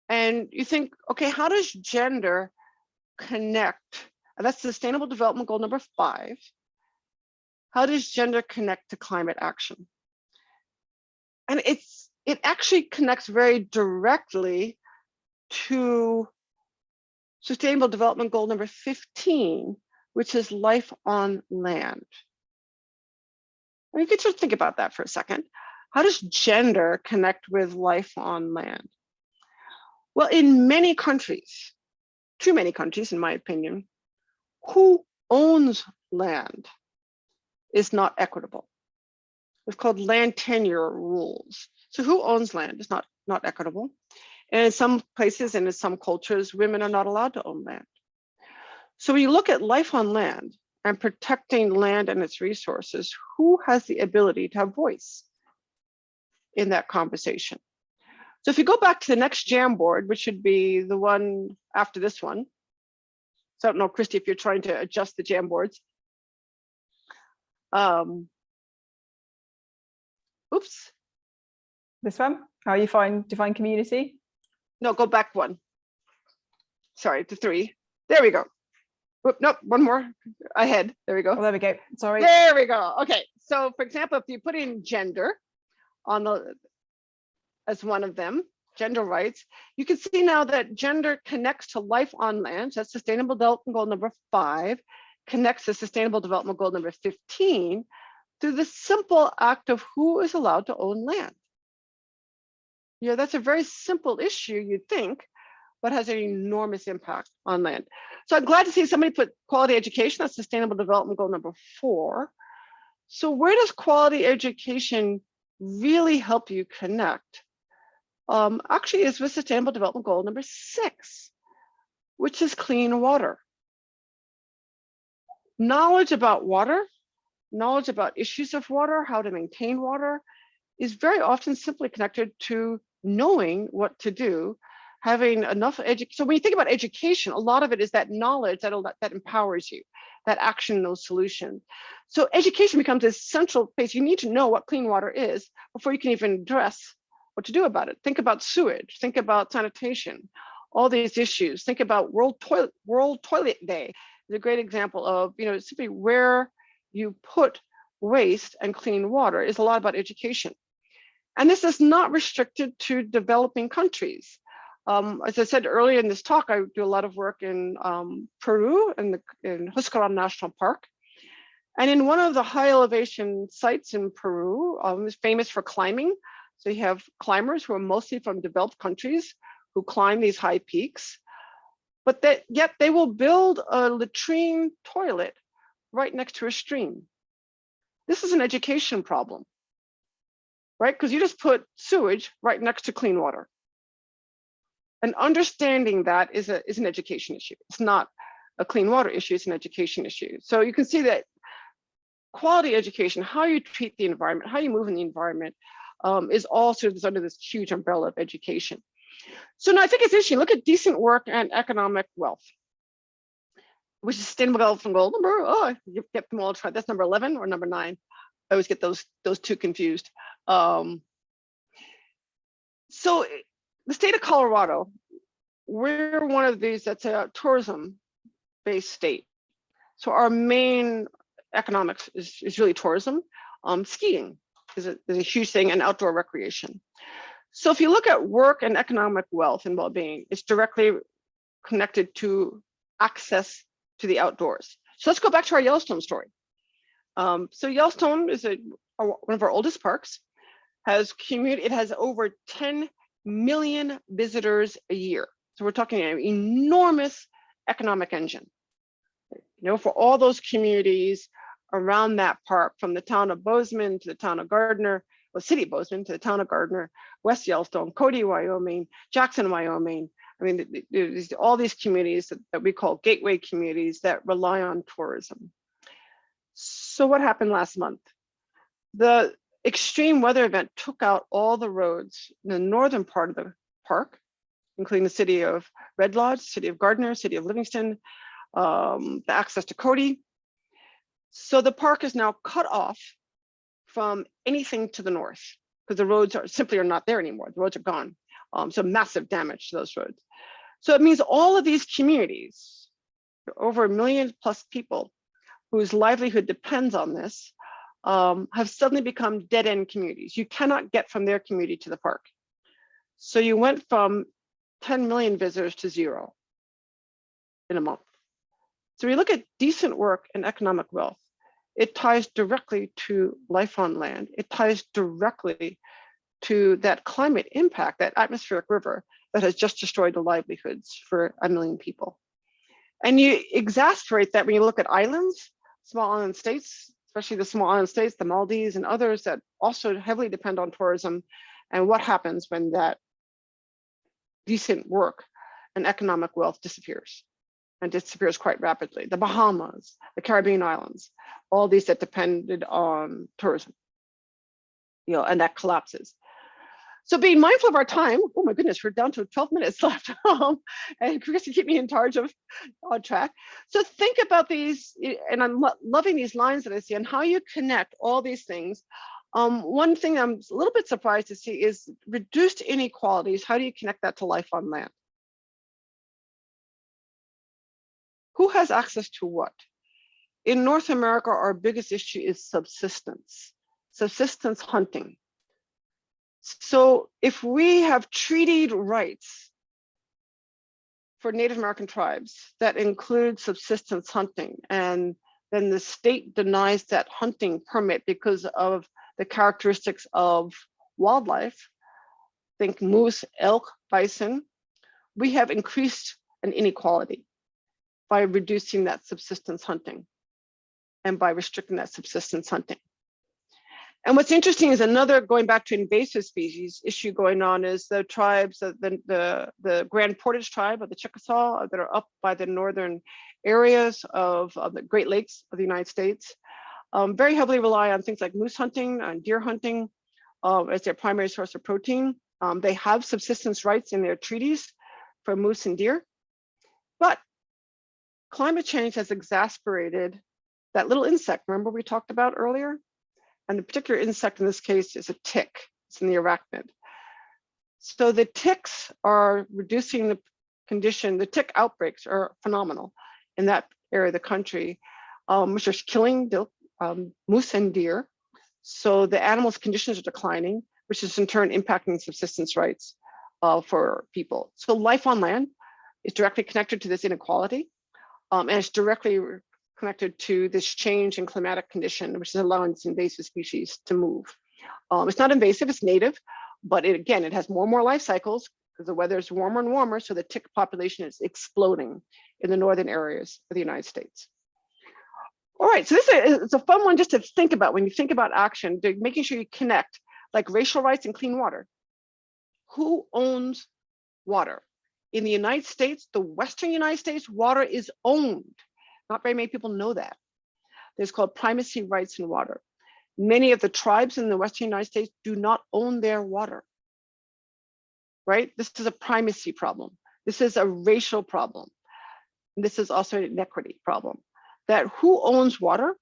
And you think, okay, how does gender connect? And that's Sustainable Development Goal number 5. How does gender connect to climate action? And it actually connects very directly to Sustainable Development Goal number 15, which is life on land. And you can just think about that for a second. How does gender connect with life on land? Well, in many countries, too many countries, in my opinion, who owns land is not equitable. It's called land tenure rules. So who owns land is not equitable. And in some places and in some cultures, women are not allowed to own land. So when you look at life on land and protecting land and its resources, who has the ability to have voice in that conversation? So if you go back to the next Jamboard, which should be the one after this one. So I don't know, Christy, if you're trying to adjust the Jamboards. Oops. This one? How you define community? No, go back one. Sorry, to 3. There we go. Oop, nope, one more ahead. There we go. Oh, there we go. Sorry. There we go. Okay. So for example, if you put in gender on the as one of them, gender rights, you can see now that gender connects to life on land. That's Sustainable Development Goal number 5, connects to Sustainable Development Goal number 15 through the simple act of who is allowed to own land. You know, that's a very simple issue, you'd think, but has an enormous impact on land. So I'm glad to see somebody put quality education, that's Sustainable Development Goal number 4. So where does quality education really help you connect? Actually is with Sustainable Development Goal number 6, which is clean water. Knowledge about water, knowledge about issues of water, how to maintain water, is very often simply connected to knowing what to do, having enough education. So when you think about education, a lot of it is that knowledge that empowers you, that action, those solutions. So education becomes a central place. You need to know what clean water is before you can even address what to do about it. Think about sewage, think about sanitation, all these issues. Think about World Toilet Day is a great example of, you know, simply where you put waste and clean water is a lot about education. And this is not restricted to developing countries. As I said earlier in this talk, I do a lot of work in Peru in Yellowstone National Park. And in one of the high elevation sites in Peru, is famous for climbing. So you have climbers who are mostly from developed countries who climb these high peaks, but yet they will build a latrine toilet right next to a stream. This is an education problem, right? Because you just put sewage right next to clean water. And understanding that is an education issue. It's not a clean water issue, it's an education issue. So you can see that quality education, how you treat the environment, how you move in the environment, is all sort of under this huge umbrella of education. So now I think it's interesting, look at decent work and economic wealth, which is Sustainable Development Goal number, you get them all tried. That's number 11 or number 9. I always get those two confused. So the state of Colorado, we're one of these that's a tourism-based state. So our main economics is really tourism. Skiing is a huge thing, and outdoor recreation. So if you look at work and economic wealth and well-being, it's directly connected to access to the outdoors. So let's go back to our Yellowstone story. So Yellowstone is one of our oldest parks. It has over 10 million visitors a year. So we're talking an enormous economic engine. You know, for all those communities around that park, from the town of Bozeman to the town of Gardner, well, city of Bozeman to the town of Gardner, West Yellowstone, Cody, Wyoming, Jackson, Wyoming. I mean, there's all these communities that we call gateway communities that rely on tourism. So what happened last month? The extreme weather event took out all the roads in the northern part of the park, including the city of Red Lodge, city of Gardner, city of Livingston, the access to Cody. So the park is now cut off from anything to the north because the roads simply are not there anymore. The roads are gone. So massive damage to those roads. So it means all of these communities, over 1 million plus people whose livelihood depends on this, have suddenly become dead-end communities. You cannot get from their community to the park. So you went from 10 million visitors to 0 in a month. So we look at decent work and economic wealth. It ties directly to life on land. It ties directly to that climate impact, that atmospheric river that has just destroyed the livelihoods for 1 million people. And you exacerbate that when you look at islands, small island states, especially the small island states, the Maldives and others that also heavily depend on tourism, and what happens when that decent work and economic wealth disappears. and disappears quite rapidly. The Bahamas, the Caribbean islands, all these that depended on tourism, and that collapses. So being mindful of our time, oh my goodness, we're down to 12 minutes left. And Chris, keep me in charge of on track. So think about these, and I'm loving these lines that I see and how you connect all these things. One thing I'm a little bit surprised to see is reduced inequalities. How do you connect that to life on land? Who has access to what? In North America, our biggest issue is subsistence hunting. So if we have treated rights for Native American tribes that include subsistence hunting, and then the state denies that hunting permit because of the characteristics of wildlife, think moose, elk, bison, we have increased an inequality by reducing that subsistence hunting and by restricting that subsistence hunting. And what's interesting is another, going back to invasive species issue going on, is the tribes, the Grand Portage tribe of the Chickasaw that are up by the northern areas of the Great Lakes of the United States, very heavily rely on things like moose hunting and deer hunting as their primary source of protein. They have subsistence rights in their treaties for moose and deer, but climate change has exacerbated that little insect, remember we talked about earlier? And the particular insect in this case is a tick. It's in the arachnid. So the ticks are reducing the condition. The tick outbreaks are phenomenal in that area of the country, which are killing moose and deer. So the animals' conditions are declining, which is in turn impacting subsistence rights for people. So life on land is directly connected to this inequality, and it's directly connected to this change in climatic condition, which is allowing this invasive species to move. It's not invasive, it's native, but it has more and more life cycles because the weather is warmer and warmer, so the tick population is exploding in the northern areas of the United States. All right, so it's a fun one just to think about when you think about action, making sure you connect, like racial rights and clean water. Who owns water? In the United States, the Western United States, water is owned. Not very many people know that. There's called primacy rights in water. Many of the tribes in the Western United States do not own their water, right? This is a primacy problem. This is a racial problem. And this is also an inequity problem. That who owns water?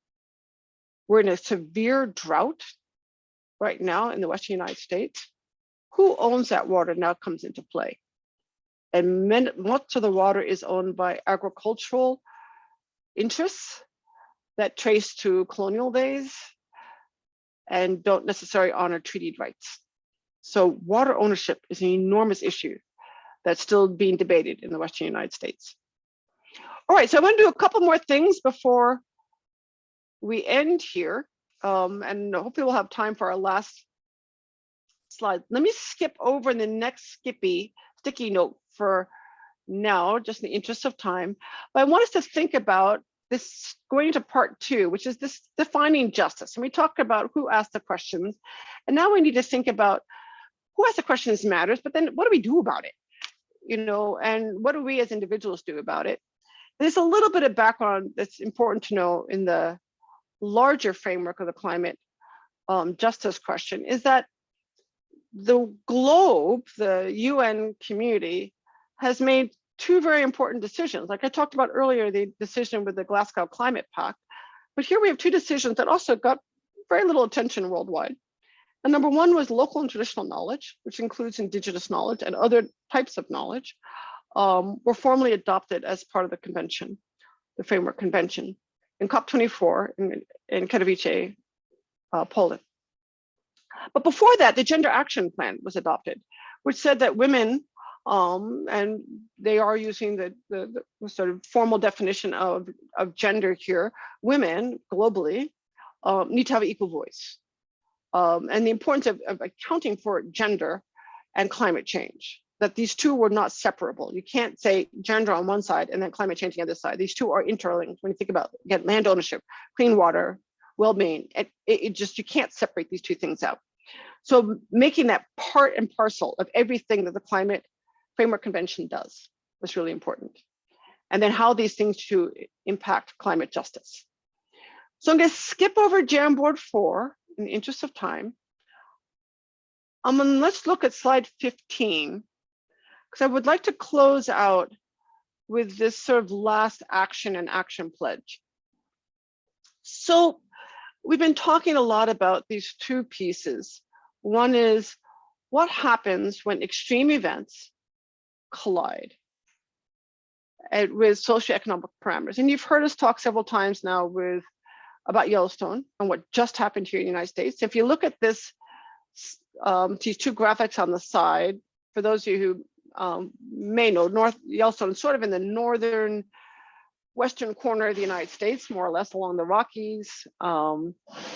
We're in a severe drought right now in the Western United States. Who owns that water now comes into play. And much of the water is owned by agricultural interests that trace to colonial days and don't necessarily honor treaty rights. So water ownership is an enormous issue that's still being debated in the Western United States. All right, so I want to do a couple more things before we end here, and hopefully we'll have time for our last slide. Let me skip over the next sticky note for now, just in the interest of time. But I want us to think about this going into part 2, which is this defining justice. And we talked about who asked the questions. And now we need to think about who asked the questions matters, but then what do we do about it? And what do we as individuals do about it? There's a little bit of background that's important to know in the larger framework of the climate justice question, is that the globe, the UN community, has made 2 very important decisions. Like I talked about earlier, the decision with the Glasgow Climate Pact, but here we have 2 decisions that also got very little attention worldwide. And number 1 was local and traditional knowledge, which includes indigenous knowledge and other types of knowledge, were formally adopted as part of the convention, the Framework Convention, in COP24 in Katowice, Poland. But before that, the Gender Action Plan was adopted, which said that women, and they are using the sort of formal definition of gender here, women globally need to have an equal voice. And the importance of accounting for gender and climate change, that these 2 were not separable. You can't say gender on one side and then climate change on the other side. These 2 are interlinked when you think about, again, land ownership, clean water, well-being. You can't separate these 2 things out. So making that part and parcel of everything that the Climate Framework Convention does was really important. and then how these things to impact climate justice. So I'm going to skip over Jamboard 4 in the interest of time. Let's look at slide 15, because I would like to close out with this sort of last action and action pledge. So we've been talking a lot about these two pieces. One is what happens when extreme events collide with socioeconomic parameters. And you've heard us talk several times now about Yellowstone and what just happened here in the United States. If you look at this, these two graphics on the side, for those of you who may know, Yellowstone is sort of in the northern western corner of the United States, more or less along the Rockies. And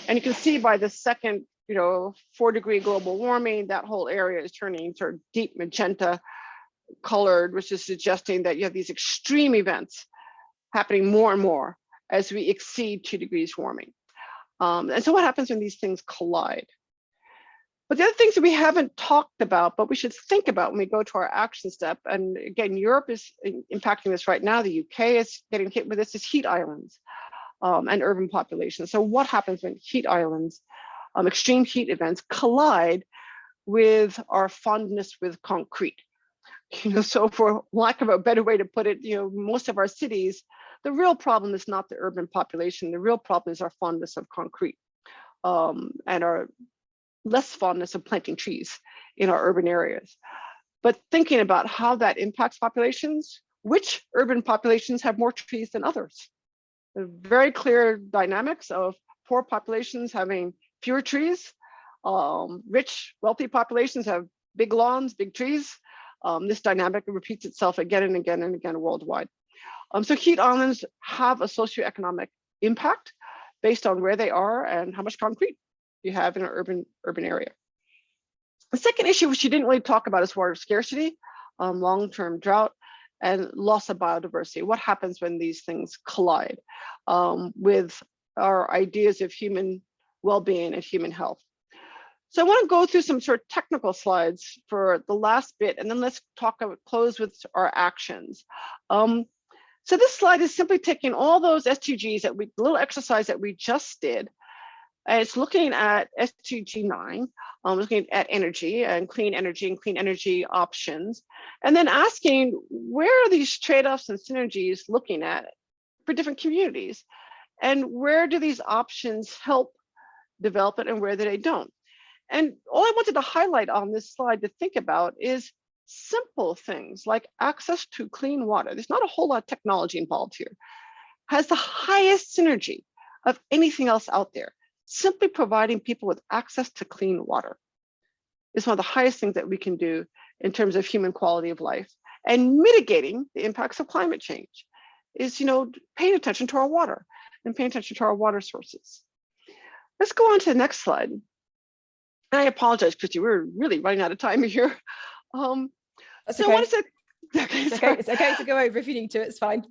you can see by the second, 4-degree global warming, that whole area is turning sort of deep magenta colored, which is suggesting that you have these extreme events happening more and more as we exceed 2 degrees warming. And so what happens when these things collide? But the other things that we haven't talked about, but we should think about when we go to our action step, and again, Europe is impacting this right now, the UK is getting hit with this, is heat islands and urban populations. So what happens when heat islands, extreme heat events collide with our fondness with concrete? So for lack of a better way to put it, most of our cities, the real problem is not the urban population. The real problem is our fondness of concrete and our less fondness of planting trees in our urban areas. But thinking about how that impacts populations, which urban populations have more trees than others? There are very clear dynamics of poor populations having fewer trees. Rich, wealthy populations have big lawns, big trees. This dynamic repeats itself again and again and again worldwide. So heat islands have a socioeconomic impact based on where they are and how much concrete you have in an urban area. The second issue, which you didn't really talk about, is water scarcity, long-term drought, and loss of biodiversity. What happens when these things collide with our ideas of human well-being and human health? So I want to go through some sort of technical slides for the last bit, and then let's close with our actions. So this slide is simply taking all those SDGs the little exercise that we just did. And it's looking at SDG 9, looking at energy and clean energy options, and then asking where are these trade-offs and synergies looking at for different communities, and where do these options help develop it and where do they don't? And all I wanted to highlight on this slide to think about is simple things like access to clean water. There's not a whole lot of technology involved here. Has the highest synergy of anything else out there. Simply providing people with access to clean water is one of the highest things that we can do in terms of human quality of life. And mitigating the impacts of climate change is, paying attention to our water and paying attention to our water sources. Let's go on to the next slide. And I apologize, Christy, we're really running out of time here. That's so okay. I want to say, It's okay to go over if you need to, it's fine.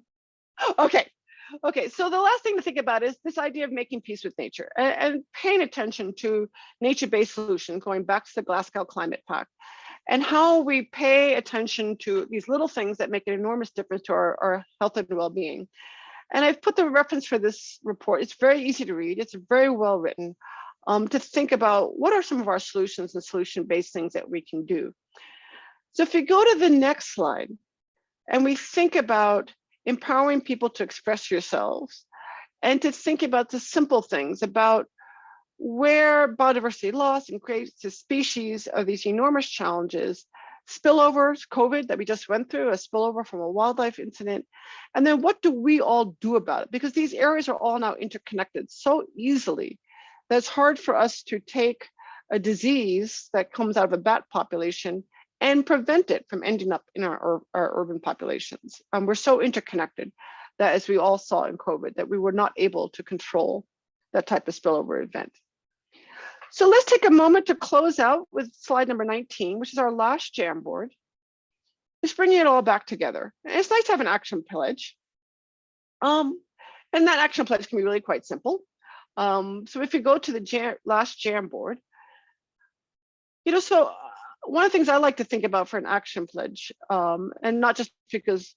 Okay, so the last thing to think about is this idea of making peace with nature and paying attention to nature-based solutions, going back to the Glasgow Climate Pact, and how we pay attention to these little things that make an enormous difference to our health and well-being. And I've put the reference for this report. It's very easy to read. It's very well written to think about what are some of our solutions and solution-based things that we can do. So if you go to the next slide and we think about empowering people to express yourselves and to think about the simple things about where biodiversity loss and invasive species are these enormous challenges, spillovers, COVID that we just went through, a spillover from a wildlife incident, and then what do we all do about it? Because these areas are all now interconnected so easily that it's hard for us to take a disease that comes out of a bat population and prevent it from ending up in our urban populations. We're so interconnected that, as we all saw in COVID, that we were not able to control that type of spillover event. So let's take a moment to close out with slide number 19, which is our last Jamboard. Just bringing it all back together. And it's nice to have an action pledge. And that action pledge can be really quite simple. So if you go to the last Jamboard, so one of the things I like to think about for an action pledge, and not just because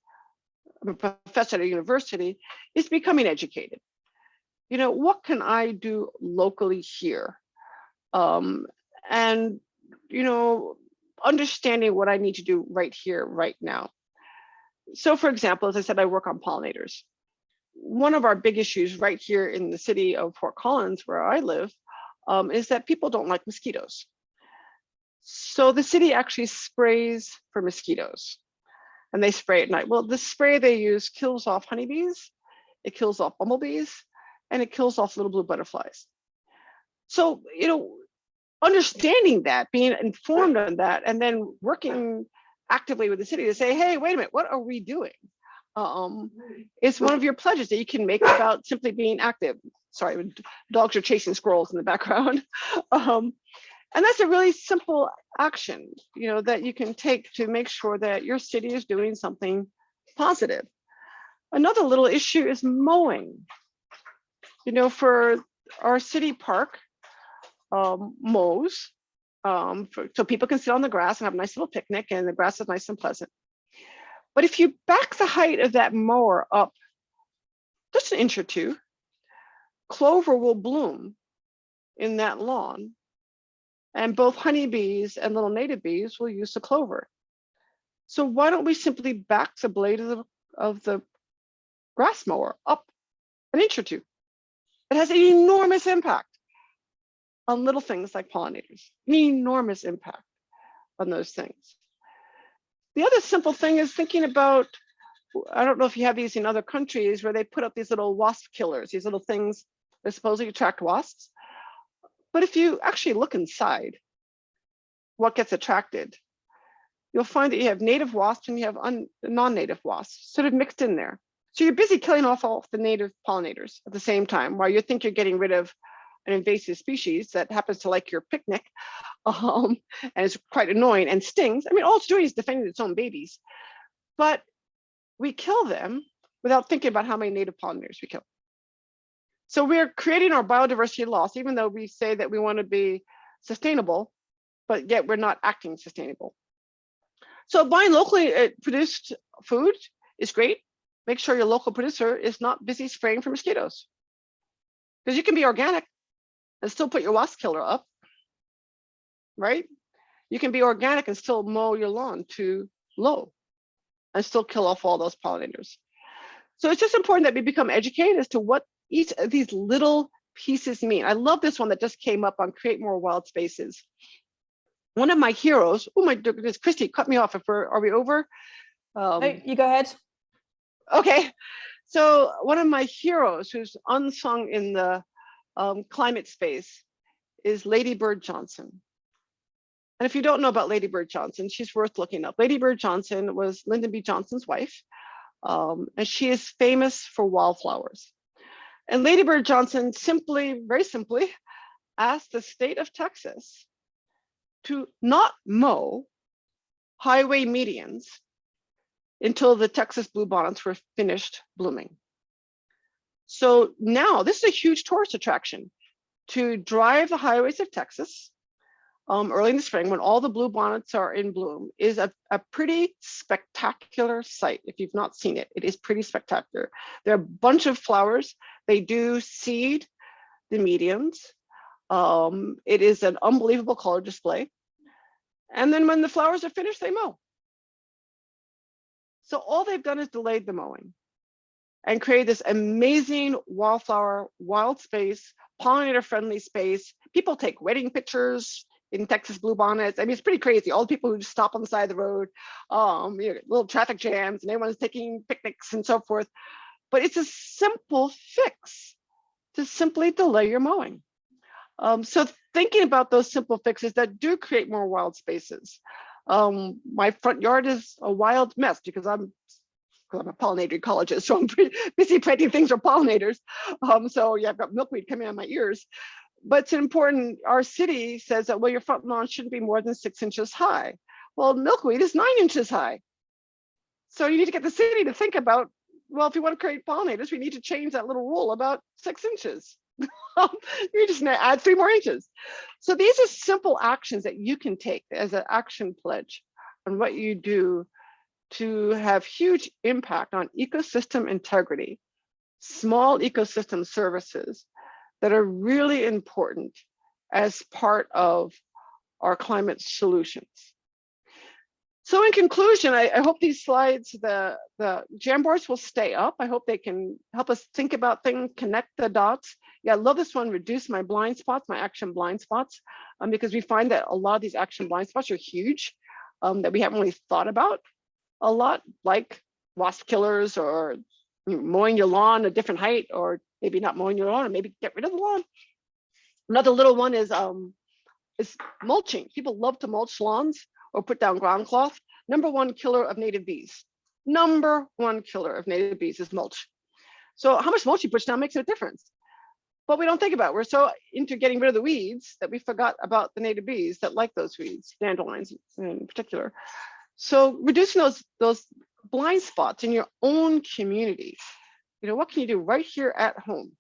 I'm a professor at a university, is becoming educated. You know, what can I do locally here? And, you know, understanding what I need to do right here, right now. So for example, as I said, I work on pollinators. One of our big issues right here in the city of Fort Collins, where I live, is that people don't like mosquitoes. So the city actually sprays for mosquitoes, and they spray at night. Well, the spray they use kills off honeybees, it kills off bumblebees, and it kills off little blue butterflies. So, you know, understanding that, being informed on that, and then working actively with the city to say, hey, wait a minute, what are we doing? It's one of your pledges that you can make about simply being active. Sorry, dogs are chasing squirrels in the background. And that's a really simple action, you know, that you can take to make sure that your city is doing something positive. Another little issue is mowing. You know, for our city park, mows, so people can sit on the grass and have a nice little picnic, and the grass is nice and pleasant. But if you back the height of that mower up just an inch or two, clover will bloom in that lawn, and both honeybees and little native bees will use the clover. So why don't we simply back the blade of the grass mower up an inch or two? It has an enormous impact on little things like pollinators, an enormous impact on those things. The other simple thing is thinking about, I don't know if you have these in other countries where they put up these little wasp killers, these little things that supposedly attract wasps. But if you actually look inside what gets attracted, you'll find that you have native wasps and you have non-native wasps sort of mixed in there. So you're busy killing off all the native pollinators at the same time, while you think you're getting rid of an invasive species that happens to like your picnic, and is quite annoying and stings. I mean, all it's doing is defending its own babies. But we kill them without thinking about how many native pollinators we kill. So we're creating our biodiversity loss, even though we say that we want to be sustainable, but yet we're not acting sustainable. So buying locally produced food is great. Make sure your local producer is not busy spraying for mosquitoes, because you can be organic and still put your wasp killer up, right? You can be organic and still mow your lawn too low and still kill off all those pollinators. So it's just important that we become educated as to what each of these little pieces mean. I love this one that just came up on create more wild spaces. One of my heroes, oh my goodness, Christy, cut me off. Are we over? No, you go ahead. Okay, so one of my heroes who's unsung in the climate space is Lady Bird Johnson. And if you don't know about Lady Bird Johnson, she's worth looking up. Lady Bird Johnson was Lyndon B. Johnson's wife, and she is famous for wildflowers. And Lady Bird Johnson simply, very simply, asked the state of Texas to not mow highway medians until the Texas bluebonnets were finished blooming. So now this is a huge tourist attraction to drive the highways of Texas early in the spring when all the bluebonnets are in bloom is a pretty spectacular sight. If you've not seen it, it is pretty spectacular. There are a bunch of flowers. They do seed the medians. It is an unbelievable color display. And then when the flowers are finished, they mow. So all they've done is delayed the mowing and create this amazing wildflower, wild space, pollinator-friendly space. People take wedding pictures in Texas bluebonnets. I mean, it's pretty crazy. All the people who just stop on the side of the road, you know, little traffic jams, and everyone's taking picnics and so forth. But it's a simple fix to simply delay your mowing. So thinking about those simple fixes that do create more wild spaces. My front yard is a wild mess because I'm a pollinator ecologist, so I'm pretty busy planting things for pollinators. So yeah, I've got milkweed coming out of my ears. But it's important, our city says that, well, your front lawn shouldn't be more than 6 inches high. Well, milkweed is 9 inches high. So you need to get the city to think about, well, if you want to create pollinators, we need to change that little rule about 6 inches. You just add 3 more inches. So these are simple actions that you can take as an action pledge on what you do to have huge impact on ecosystem integrity, small ecosystem services that are really important as part of our climate solutions. So in conclusion, I hope these slides, the Jamboards will stay up. I hope they can help us think about things, connect the dots. Yeah, I love this one, reduce my blind spots, my action blind spots, because we find that a lot of these action blind spots are huge, that we haven't really thought about a lot, like wasp killers or mowing your lawn a different height, or maybe not mowing your lawn, or maybe get rid of the lawn. Another little one is mulching. People love to mulch lawns or put down ground cloth. #1 killer of native bees. #1 killer of native bees is mulch. So how much mulch you put down makes a difference. But we don't think about it. We're so into getting rid of the weeds that we forgot about the native bees that like those weeds, dandelions in particular. So reducing those blind spots in your own community. What can you do right here at home?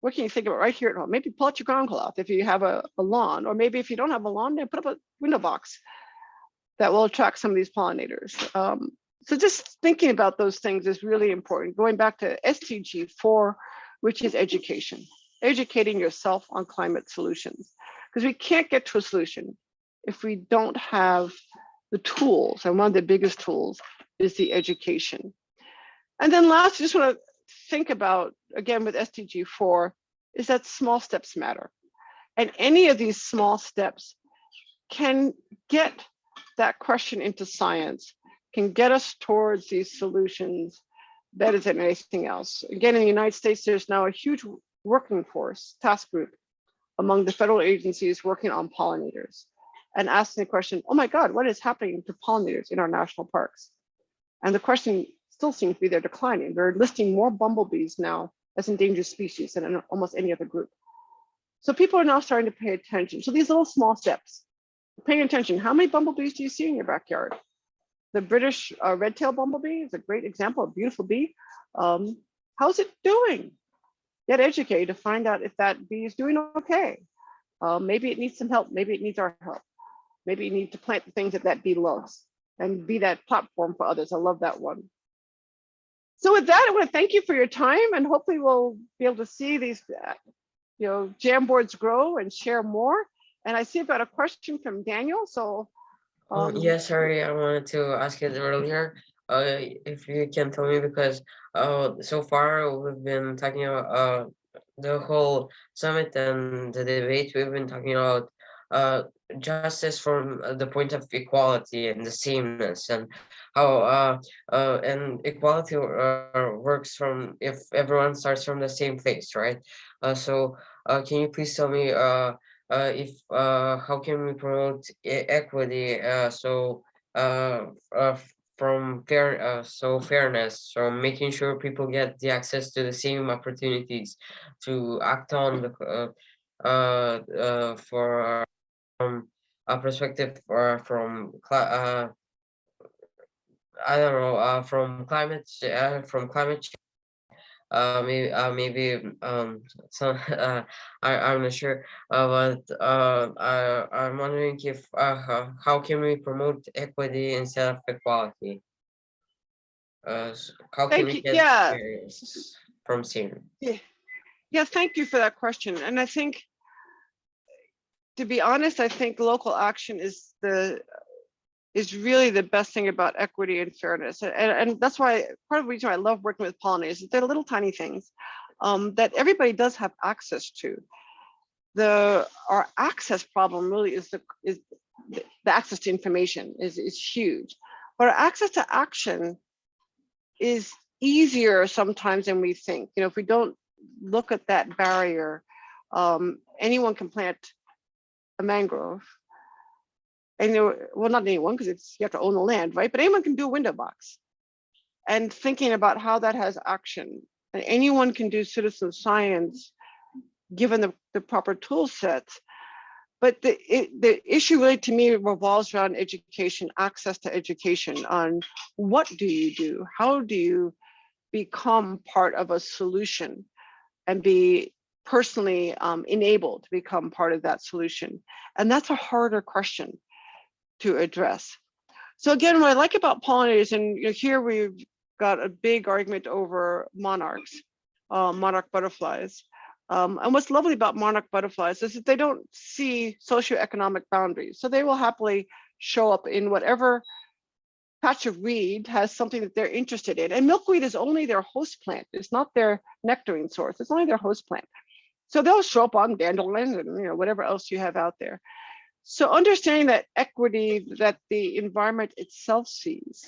What can you think about right here at home? Maybe pull out your ground cloth if you have a lawn, or maybe if you don't have a lawn, then put up a window box that will attract some of these pollinators. So just thinking about those things is really important. Going back to SDG 4, which is education, educating yourself on climate solutions, because we can't get to a solution if we don't have the tools. And one of the biggest tools is the education. And then last, I just want to think about, again, with SDG 4, is that small steps matter. And any of these small steps can get that question into science, can get us towards these solutions better than anything else. Again, in the United States, there's now a huge working force, task group, among the federal agencies working on pollinators and asking the question, oh my God, what is happening to pollinators in our national parks? And the question still seems to be they're declining. They're listing more bumblebees now as endangered species than in almost any other group. So people are now starting to pay attention. So these little small steps, paying attention. How many bumblebees do you see in your backyard? The British red-tailed bumblebee is a great example, a beautiful bee. How's it doing? Get educated to find out if that bee is doing okay. Maybe it needs some help. Maybe it needs our help. Maybe you need to plant the things that that bee loves and be that platform for others. I love that one. So with that, I want to thank you for your time, and hopefully we'll be able to see these Jamboards grow and share more. And I see I've got a question from Daniel. So yeah, sorry, I wanted to ask it earlier. If you can tell me, because so far we've been talking about the whole summit and the debate. We've been talking about justice from the point of equality and the sameness, and how and equality works from if everyone starts from the same place, right? So can you please tell me if how can we promote equity from fairness, so making sure people get the access to the same opportunities to act on the for a perspective from I don't know from climate change. Maybe so I'm not sure, but I'm wondering if how can we promote equity instead of equality? How can we get experience from same? Yeah, thank you for that question. And I think, to be honest, I think local action is really the best thing about equity and fairness. And that's why part of the reason I love working with pollinators is they're little tiny things that everybody does have access to. Our access problem really is the access to information is huge, but our access to action is easier sometimes than we think. If we don't look at that barrier, anyone can plant a mangrove. And well, not anyone, because you have to own the land, right? But anyone can do a window box. And thinking about how that has action, and anyone can do citizen science given the proper tool sets. But the issue really to me revolves around education, access to education on what do you do? How do you become part of a solution and be personally enabled to become part of that solution? And that's a harder question to address. So again, what I like about pollinators, and here we've got a big argument over monarchs, monarch butterflies. And what's lovely about monarch butterflies is that they don't see socioeconomic boundaries. So they will happily show up in whatever patch of weed has something that they're interested in. And milkweed is only their host plant. It's not their nectarine source. It's only their host plant. So they'll show up on dandelions and whatever else you have out there. So understanding that equity that the environment itself sees,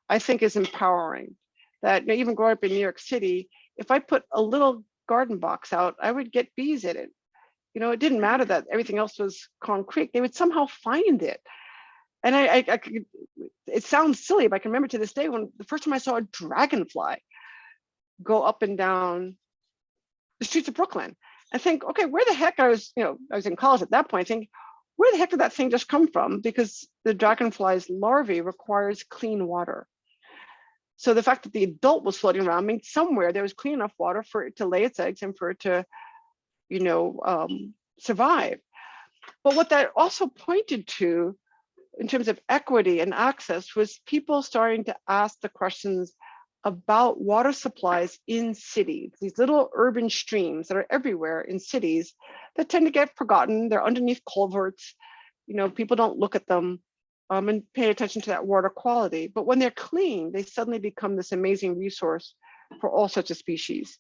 I think is empowering. That even growing up in New York City, if I put a little garden box out, I would get bees in it. It didn't matter that everything else was concrete. They would somehow find it. And I could, it sounds silly, but I can remember to this day when the first time I saw a dragonfly go up and down the streets of Brooklyn. I think, okay, where the heck, I was in college at that point, I think, where the heck did that thing just come from? Because the dragonfly's larvae requires clean water. So the fact that the adult was floating around means somewhere there was clean enough water for it to lay its eggs and for it to, survive. But what that also pointed to in terms of equity and access was people starting to ask the questions about water supplies in cities, these little urban streams that are everywhere in cities that tend to get forgotten. They're underneath culverts. People don't look at them and pay attention to that water quality. But when they're clean, they suddenly become this amazing resource for all sorts of species.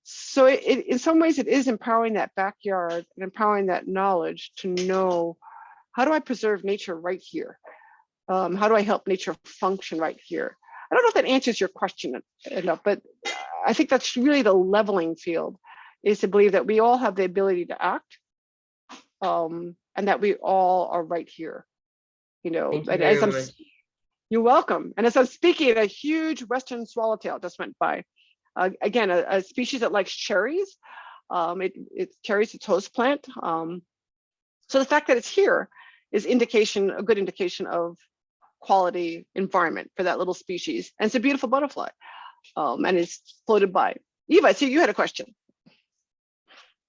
So in some ways, it is empowering that backyard and empowering that knowledge to know, how do I preserve nature right here? How do I help nature function right here? I don't know if that answers your question enough, but I think that's really the leveling field, is to believe that we all have the ability to act, and that we all are right here. Thank you and very much. You're welcome. And as I'm speaking, a huge Western swallowtail just went by. Again, a species that likes cherries. It carries its host plant. So the fact that it's here is a good indication of quality environment for that little species. And it's a beautiful butterfly. And it's floated by. Eva, I see you had a question.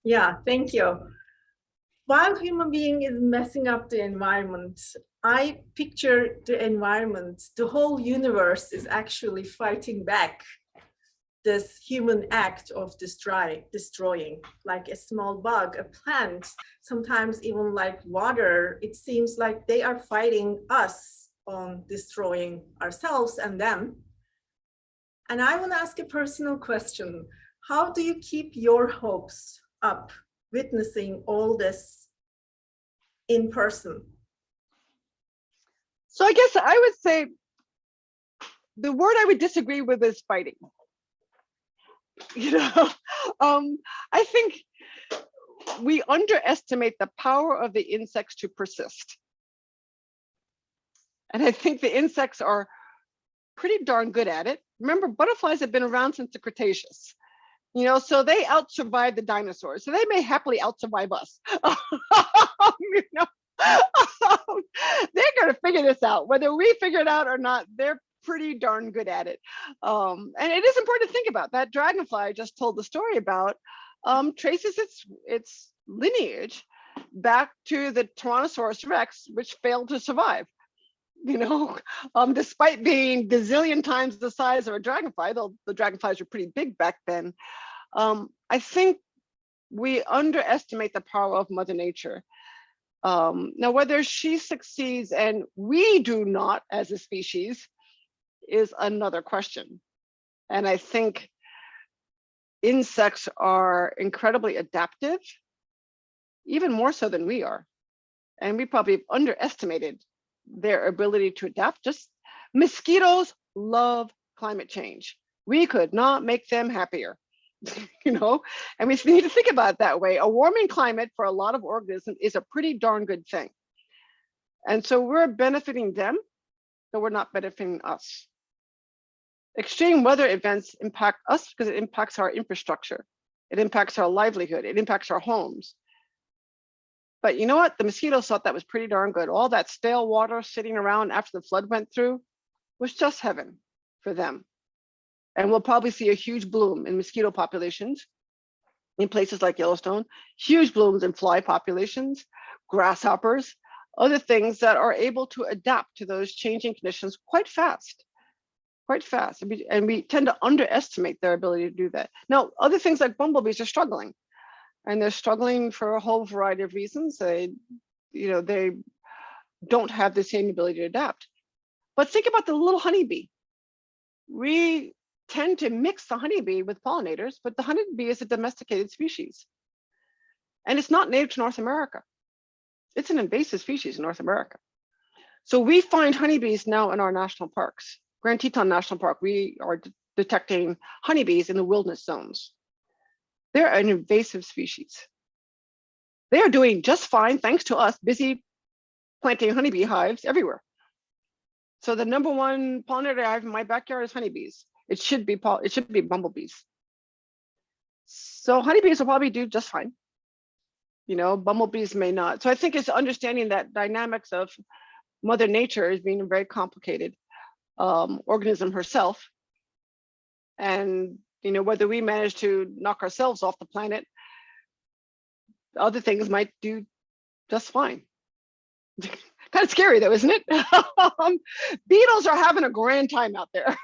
Yeah, thank you. While human being is messing up the environment, I picture the environment, the whole universe is actually fighting back this human act of destroying, like a small bug, a plant, sometimes even like water. It seems like they are fighting us on destroying ourselves and them. And I want to ask a personal question. How do you keep your hopes up witnessing all this in person? So I guess I would say the word I would disagree with is fighting. I think we underestimate the power of the insects to persist. And I think the insects are pretty darn good at it. Remember, butterflies have been around since the Cretaceous. So they out-survived the dinosaurs. So they may happily out-survive us. They're going to figure this out. Whether we figure it out or not, they're pretty darn good at it. And it is important to think about. That dragonfly I just told the story about traces its lineage back to the Tyrannosaurus Rex, which failed to survive. Despite being gazillion times the size of a dragonfly, though the dragonflies were pretty big back then. I think we underestimate the power of Mother Nature. Now, whether she succeeds and we do not as a species is another question. And I think insects are incredibly adaptive, even more so than we are. And we probably underestimated their ability to adapt. Just mosquitoes love climate change. We could not make them happier, and we need to think about it that way. A warming climate for a lot of organisms is a pretty darn good thing. And so we're benefiting them, but we're not benefiting us. Extreme weather events impact us because it impacts our infrastructure. It impacts our livelihood. It impacts our homes. But you know what? The mosquitoes thought that was pretty darn good. All that stale water sitting around after the flood went through was just heaven for them. And we'll probably see a huge bloom in mosquito populations in places like Yellowstone, huge blooms in fly populations, grasshoppers, other things that are able to adapt to those changing conditions quite fast. And we tend to underestimate their ability to do that. Now, other things like bumblebees are struggling, and they're struggling for a whole variety of reasons. They don't have the same ability to adapt. But think about the little honeybee. We tend to mix the honeybee with pollinators, but the honeybee is a domesticated species. And it's not native to North America. It's an invasive species in North America. So we find honeybees now in our national parks. Grand Teton National Park, we are detecting honeybees in the wilderness zones. They're an invasive species. They are doing just fine thanks to us busy planting honeybee hives everywhere. So the number one pollinator hive in my backyard is honeybees. It should be bumblebees. So honeybees will probably do just fine. Bumblebees may not. So I think it's understanding that dynamics of Mother Nature is being a very complicated organism herself. And whether we manage to knock ourselves off the planet, other things might do just fine. Kind of scary though, isn't it? Beetles are having a grand time out there.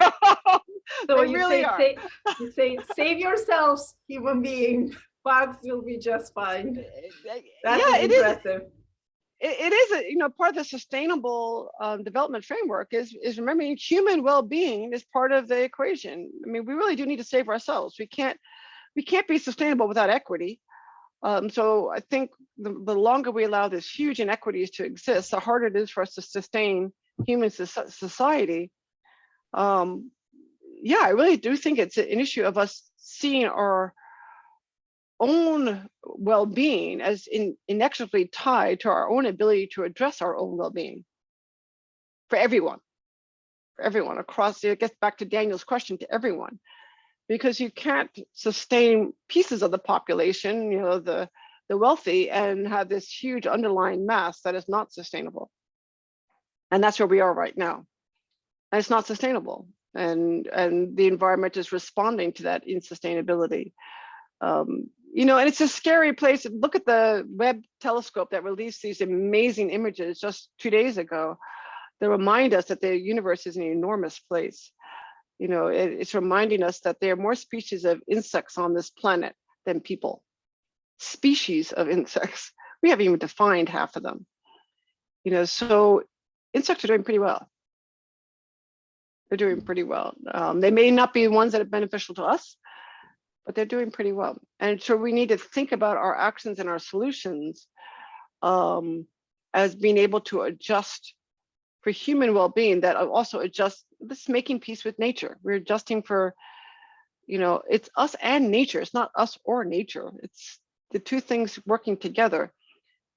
So they really are. You say, save yourselves, human beings. Bugs will be just fine. That is impressive. It is, part of the sustainable development framework is remembering human well-being is part of the equation. I mean, we really do need to save ourselves. We can't be sustainable without equity. So I think the longer we allow this huge inequities to exist, the harder it is for us to sustain human society. Yeah, I really do think it's an issue of us seeing our own well-being as inexorably tied to our own ability to address our own well-being for everyone across. It gets back to Daniel's question, to everyone, because you can't sustain pieces of the population, the wealthy, and have this huge underlying mass that is not sustainable. And that's where we are right now. And it's not sustainable. And the environment is responding to that insustainability. And it's a scary place. Look at the Webb telescope that released these amazing images just 2 days ago that remind us that the universe is an enormous place. It's reminding us that there are more species of insects on this planet than people. Species of insects. We haven't even defined half of them. So insects are doing pretty well. They're doing pretty well. They may not be ones that are beneficial to us, but they're doing pretty well. And so we need to think about our actions and our solutions as being able to adjust for human well-being, that also adjust this, making peace with nature. We're adjusting for, it's us and nature. It's not us or nature. It's the two things working together.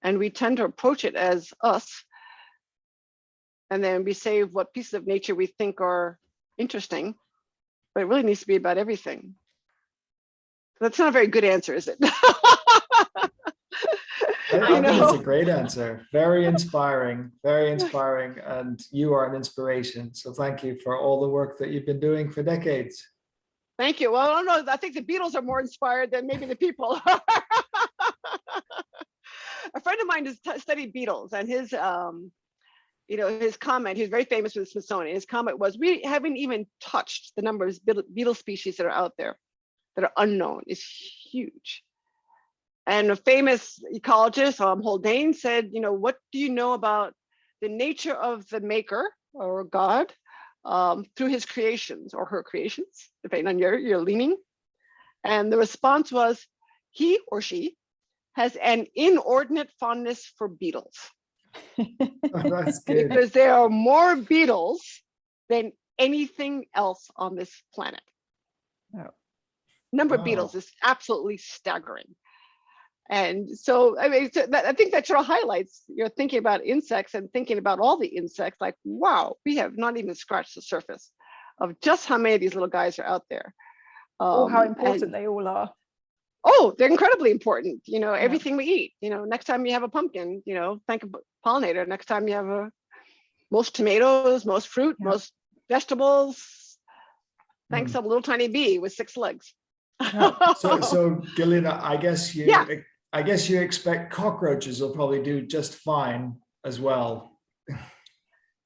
And we tend to approach it as us. And then we say what pieces of nature we think are interesting, but it really needs to be about everything. That's not a very good answer, is it? I think it's a great answer. Very inspiring, and you are an inspiration. So thank you for all the work that you've been doing for decades. Thank you. Well, I don't know. I think the beetles are more inspired than maybe the people. A friend of mine has studied beetles, and his comment, he's very famous with the Smithsonian. His comment was, we haven't even touched the number of beetle species that are out there that are unknown. Is huge. And a famous ecologist, Haldane, said, what do you know about the nature of the maker or God through his creations or her creations, depending on your leaning? And the response was, he or she has an inordinate fondness for beetles. Oh, that's good. Because there are more beetles than anything else on this planet. Oh. Number of beetles is absolutely staggering. And so, I mean, I think that sort of highlights, you're thinking about insects and thinking about all the insects, like, wow, we have not even scratched the surface of just how many of these little guys are out there. How important they all are. Oh, they're incredibly important. Everything we eat, next time you have a pumpkin, think of pollinator. Next time you have most tomatoes, most fruit, most vegetables, thanks to a little tiny bee with 6 legs. So Gillian, I guess you expect cockroaches will probably do just fine as well?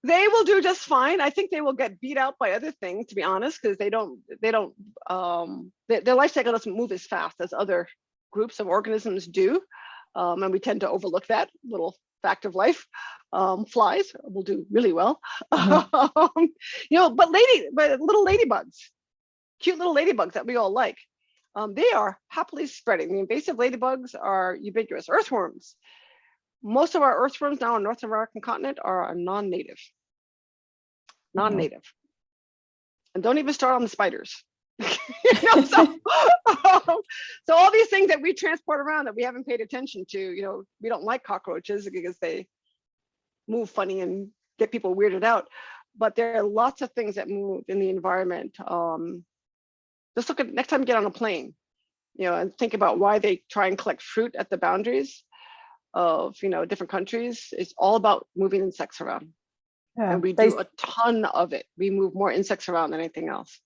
They will do just fine. I think they will get beat out by other things, to be honest, because their life cycle doesn't move as fast as other groups of organisms do. And we tend to overlook that little fact of life. Flies will do really well. Mm-hmm. But little ladybugs, cute little ladybugs that we all like, they are happily spreading. The invasive ladybugs are ubiquitous. Earthworms. Most of our earthworms now on North American continent are non-native. Non-native. And don't even start on the spiders. So all these things that we transport around that we haven't paid attention to, we don't like cockroaches because they move funny and get people weirded out. But there are lots of things that move in the environment. Just look at next time you get on a plane, and think about why they try and collect fruit at the boundaries of different countries. It's all about moving insects around. Yeah, and we do a ton of it. We move more insects around than anything else.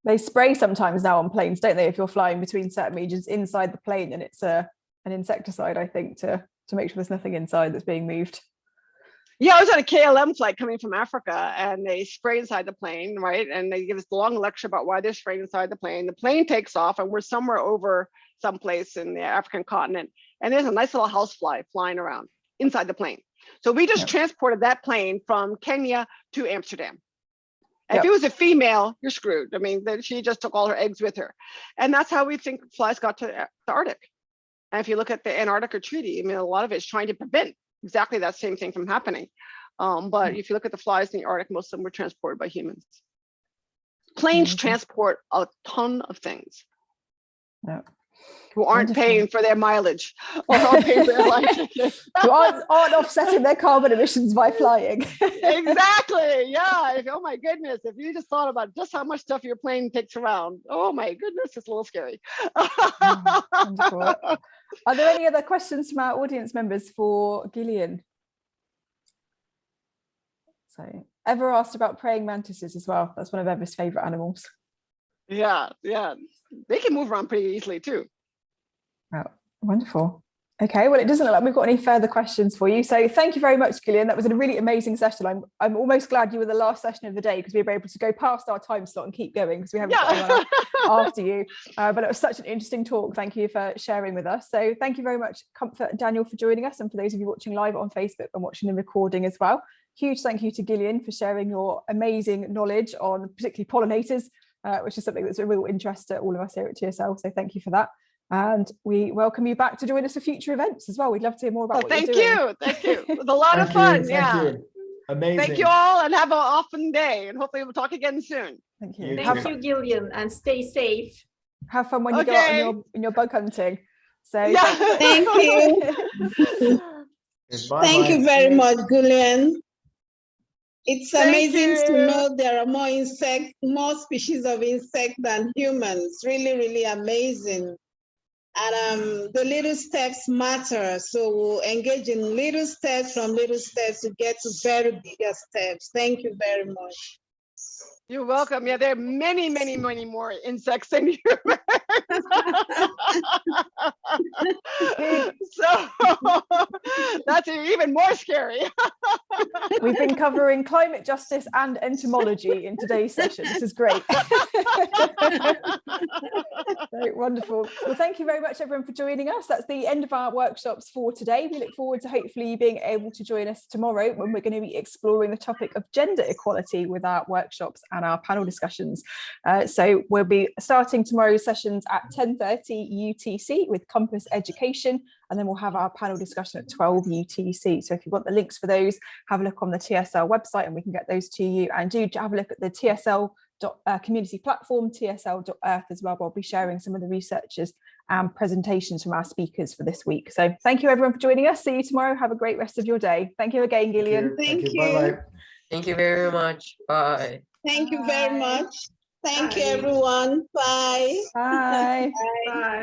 They spray sometimes now on planes, don't they? If you're flying between certain regions inside the plane, and it's an insecticide, I think, to make sure there's nothing inside that's being moved. Yeah, I was on a KLM flight coming from Africa, and they spray inside the plane, right? And they give us a long lecture about why they're spraying inside the plane. The plane takes off, and we're somewhere over someplace in the African continent, and there's a nice little housefly flying around inside the plane. So we just transported that plane from Kenya to Amsterdam. And if it was a female, you're screwed. I mean, she just took all her eggs with her. And that's how we think flies got to the Arctic. And if you look at the Antarctica Treaty, I mean, a lot of it is trying to prevent exactly that same thing from happening. But if you look at the flies in the Arctic, most of them were transported by humans. Planes transport a ton of things. Yeah. Who aren't paying for their mileage or aren't paying for their life tickets. Who aren't offsetting their carbon emissions by flying. Exactly. Yeah. Oh my goodness. If you just thought about just how much stuff your plane takes around, oh my goodness, it's a little scary. Wonderful. Are there any other questions from our audience members for Gillian? So, Ever asked about praying mantises as well. That's one of Ever's favorite animals. Yeah. They can move around pretty easily too. Oh, wonderful. Okay, well, it doesn't look like we've got any further questions for you. So thank you very much, Gillian. That was a really amazing session. I'm almost glad you were the last session of the day because we were able to go past our time slot and keep going because we haven't got anyone after you. But it was such an interesting talk. Thank you for sharing with us. So thank you very much, Comfort and Daniel, for joining us. And for those of you watching live on Facebook and watching the recording as well, huge thank you to Gillian for sharing your amazing knowledge on particularly pollinators, which is something that's a real interest to all of us here at TSL. So thank you for that. And we welcome you back to join us for future events as well. We'd love to hear more about what you're doing. Thank you. It was a lot of fun. Thank you. Amazing. Thank you all and have an awesome day. And hopefully we'll talk again soon. Thank you. Thank you, Gillian, and stay safe. Have fun when you go out in your bug hunting. So thank you. Thank you very much, Gillian. It's amazing to know there are more species of insects than humans. Really, really amazing. And the little steps matter. So we'll engage in little steps to get to very bigger steps. Thank you very much. You're welcome. Yeah, there are many, many, many more insects than humans. So that's even more scary. We've been covering climate justice and entomology in today's session. This is great. Very wonderful. Well, thank you very much, everyone, for joining us. That's the end of our workshops for today. We look forward to hopefully being able to join us tomorrow when we're going to be exploring the topic of gender equality with our workshops and our panel discussions. So we'll be starting tomorrow's sessions at 10:30 UTC with Compass Education, and then we'll have our panel discussion at 12 UTC. So if you want the links for those, have a look on the TSL website and we can get those to you. And do have a look at the TSL community platform, tsl.earth as well. I'll be sharing some of the researchers and presentations from our speakers for this week. So thank you everyone for joining us. See you tomorrow. Have a great rest of your day. Thank you again, Gillian. Thank you. Bye-bye. Thank you very much. Bye. Thank you very much. Thank you, everyone. Bye. Bye. Bye.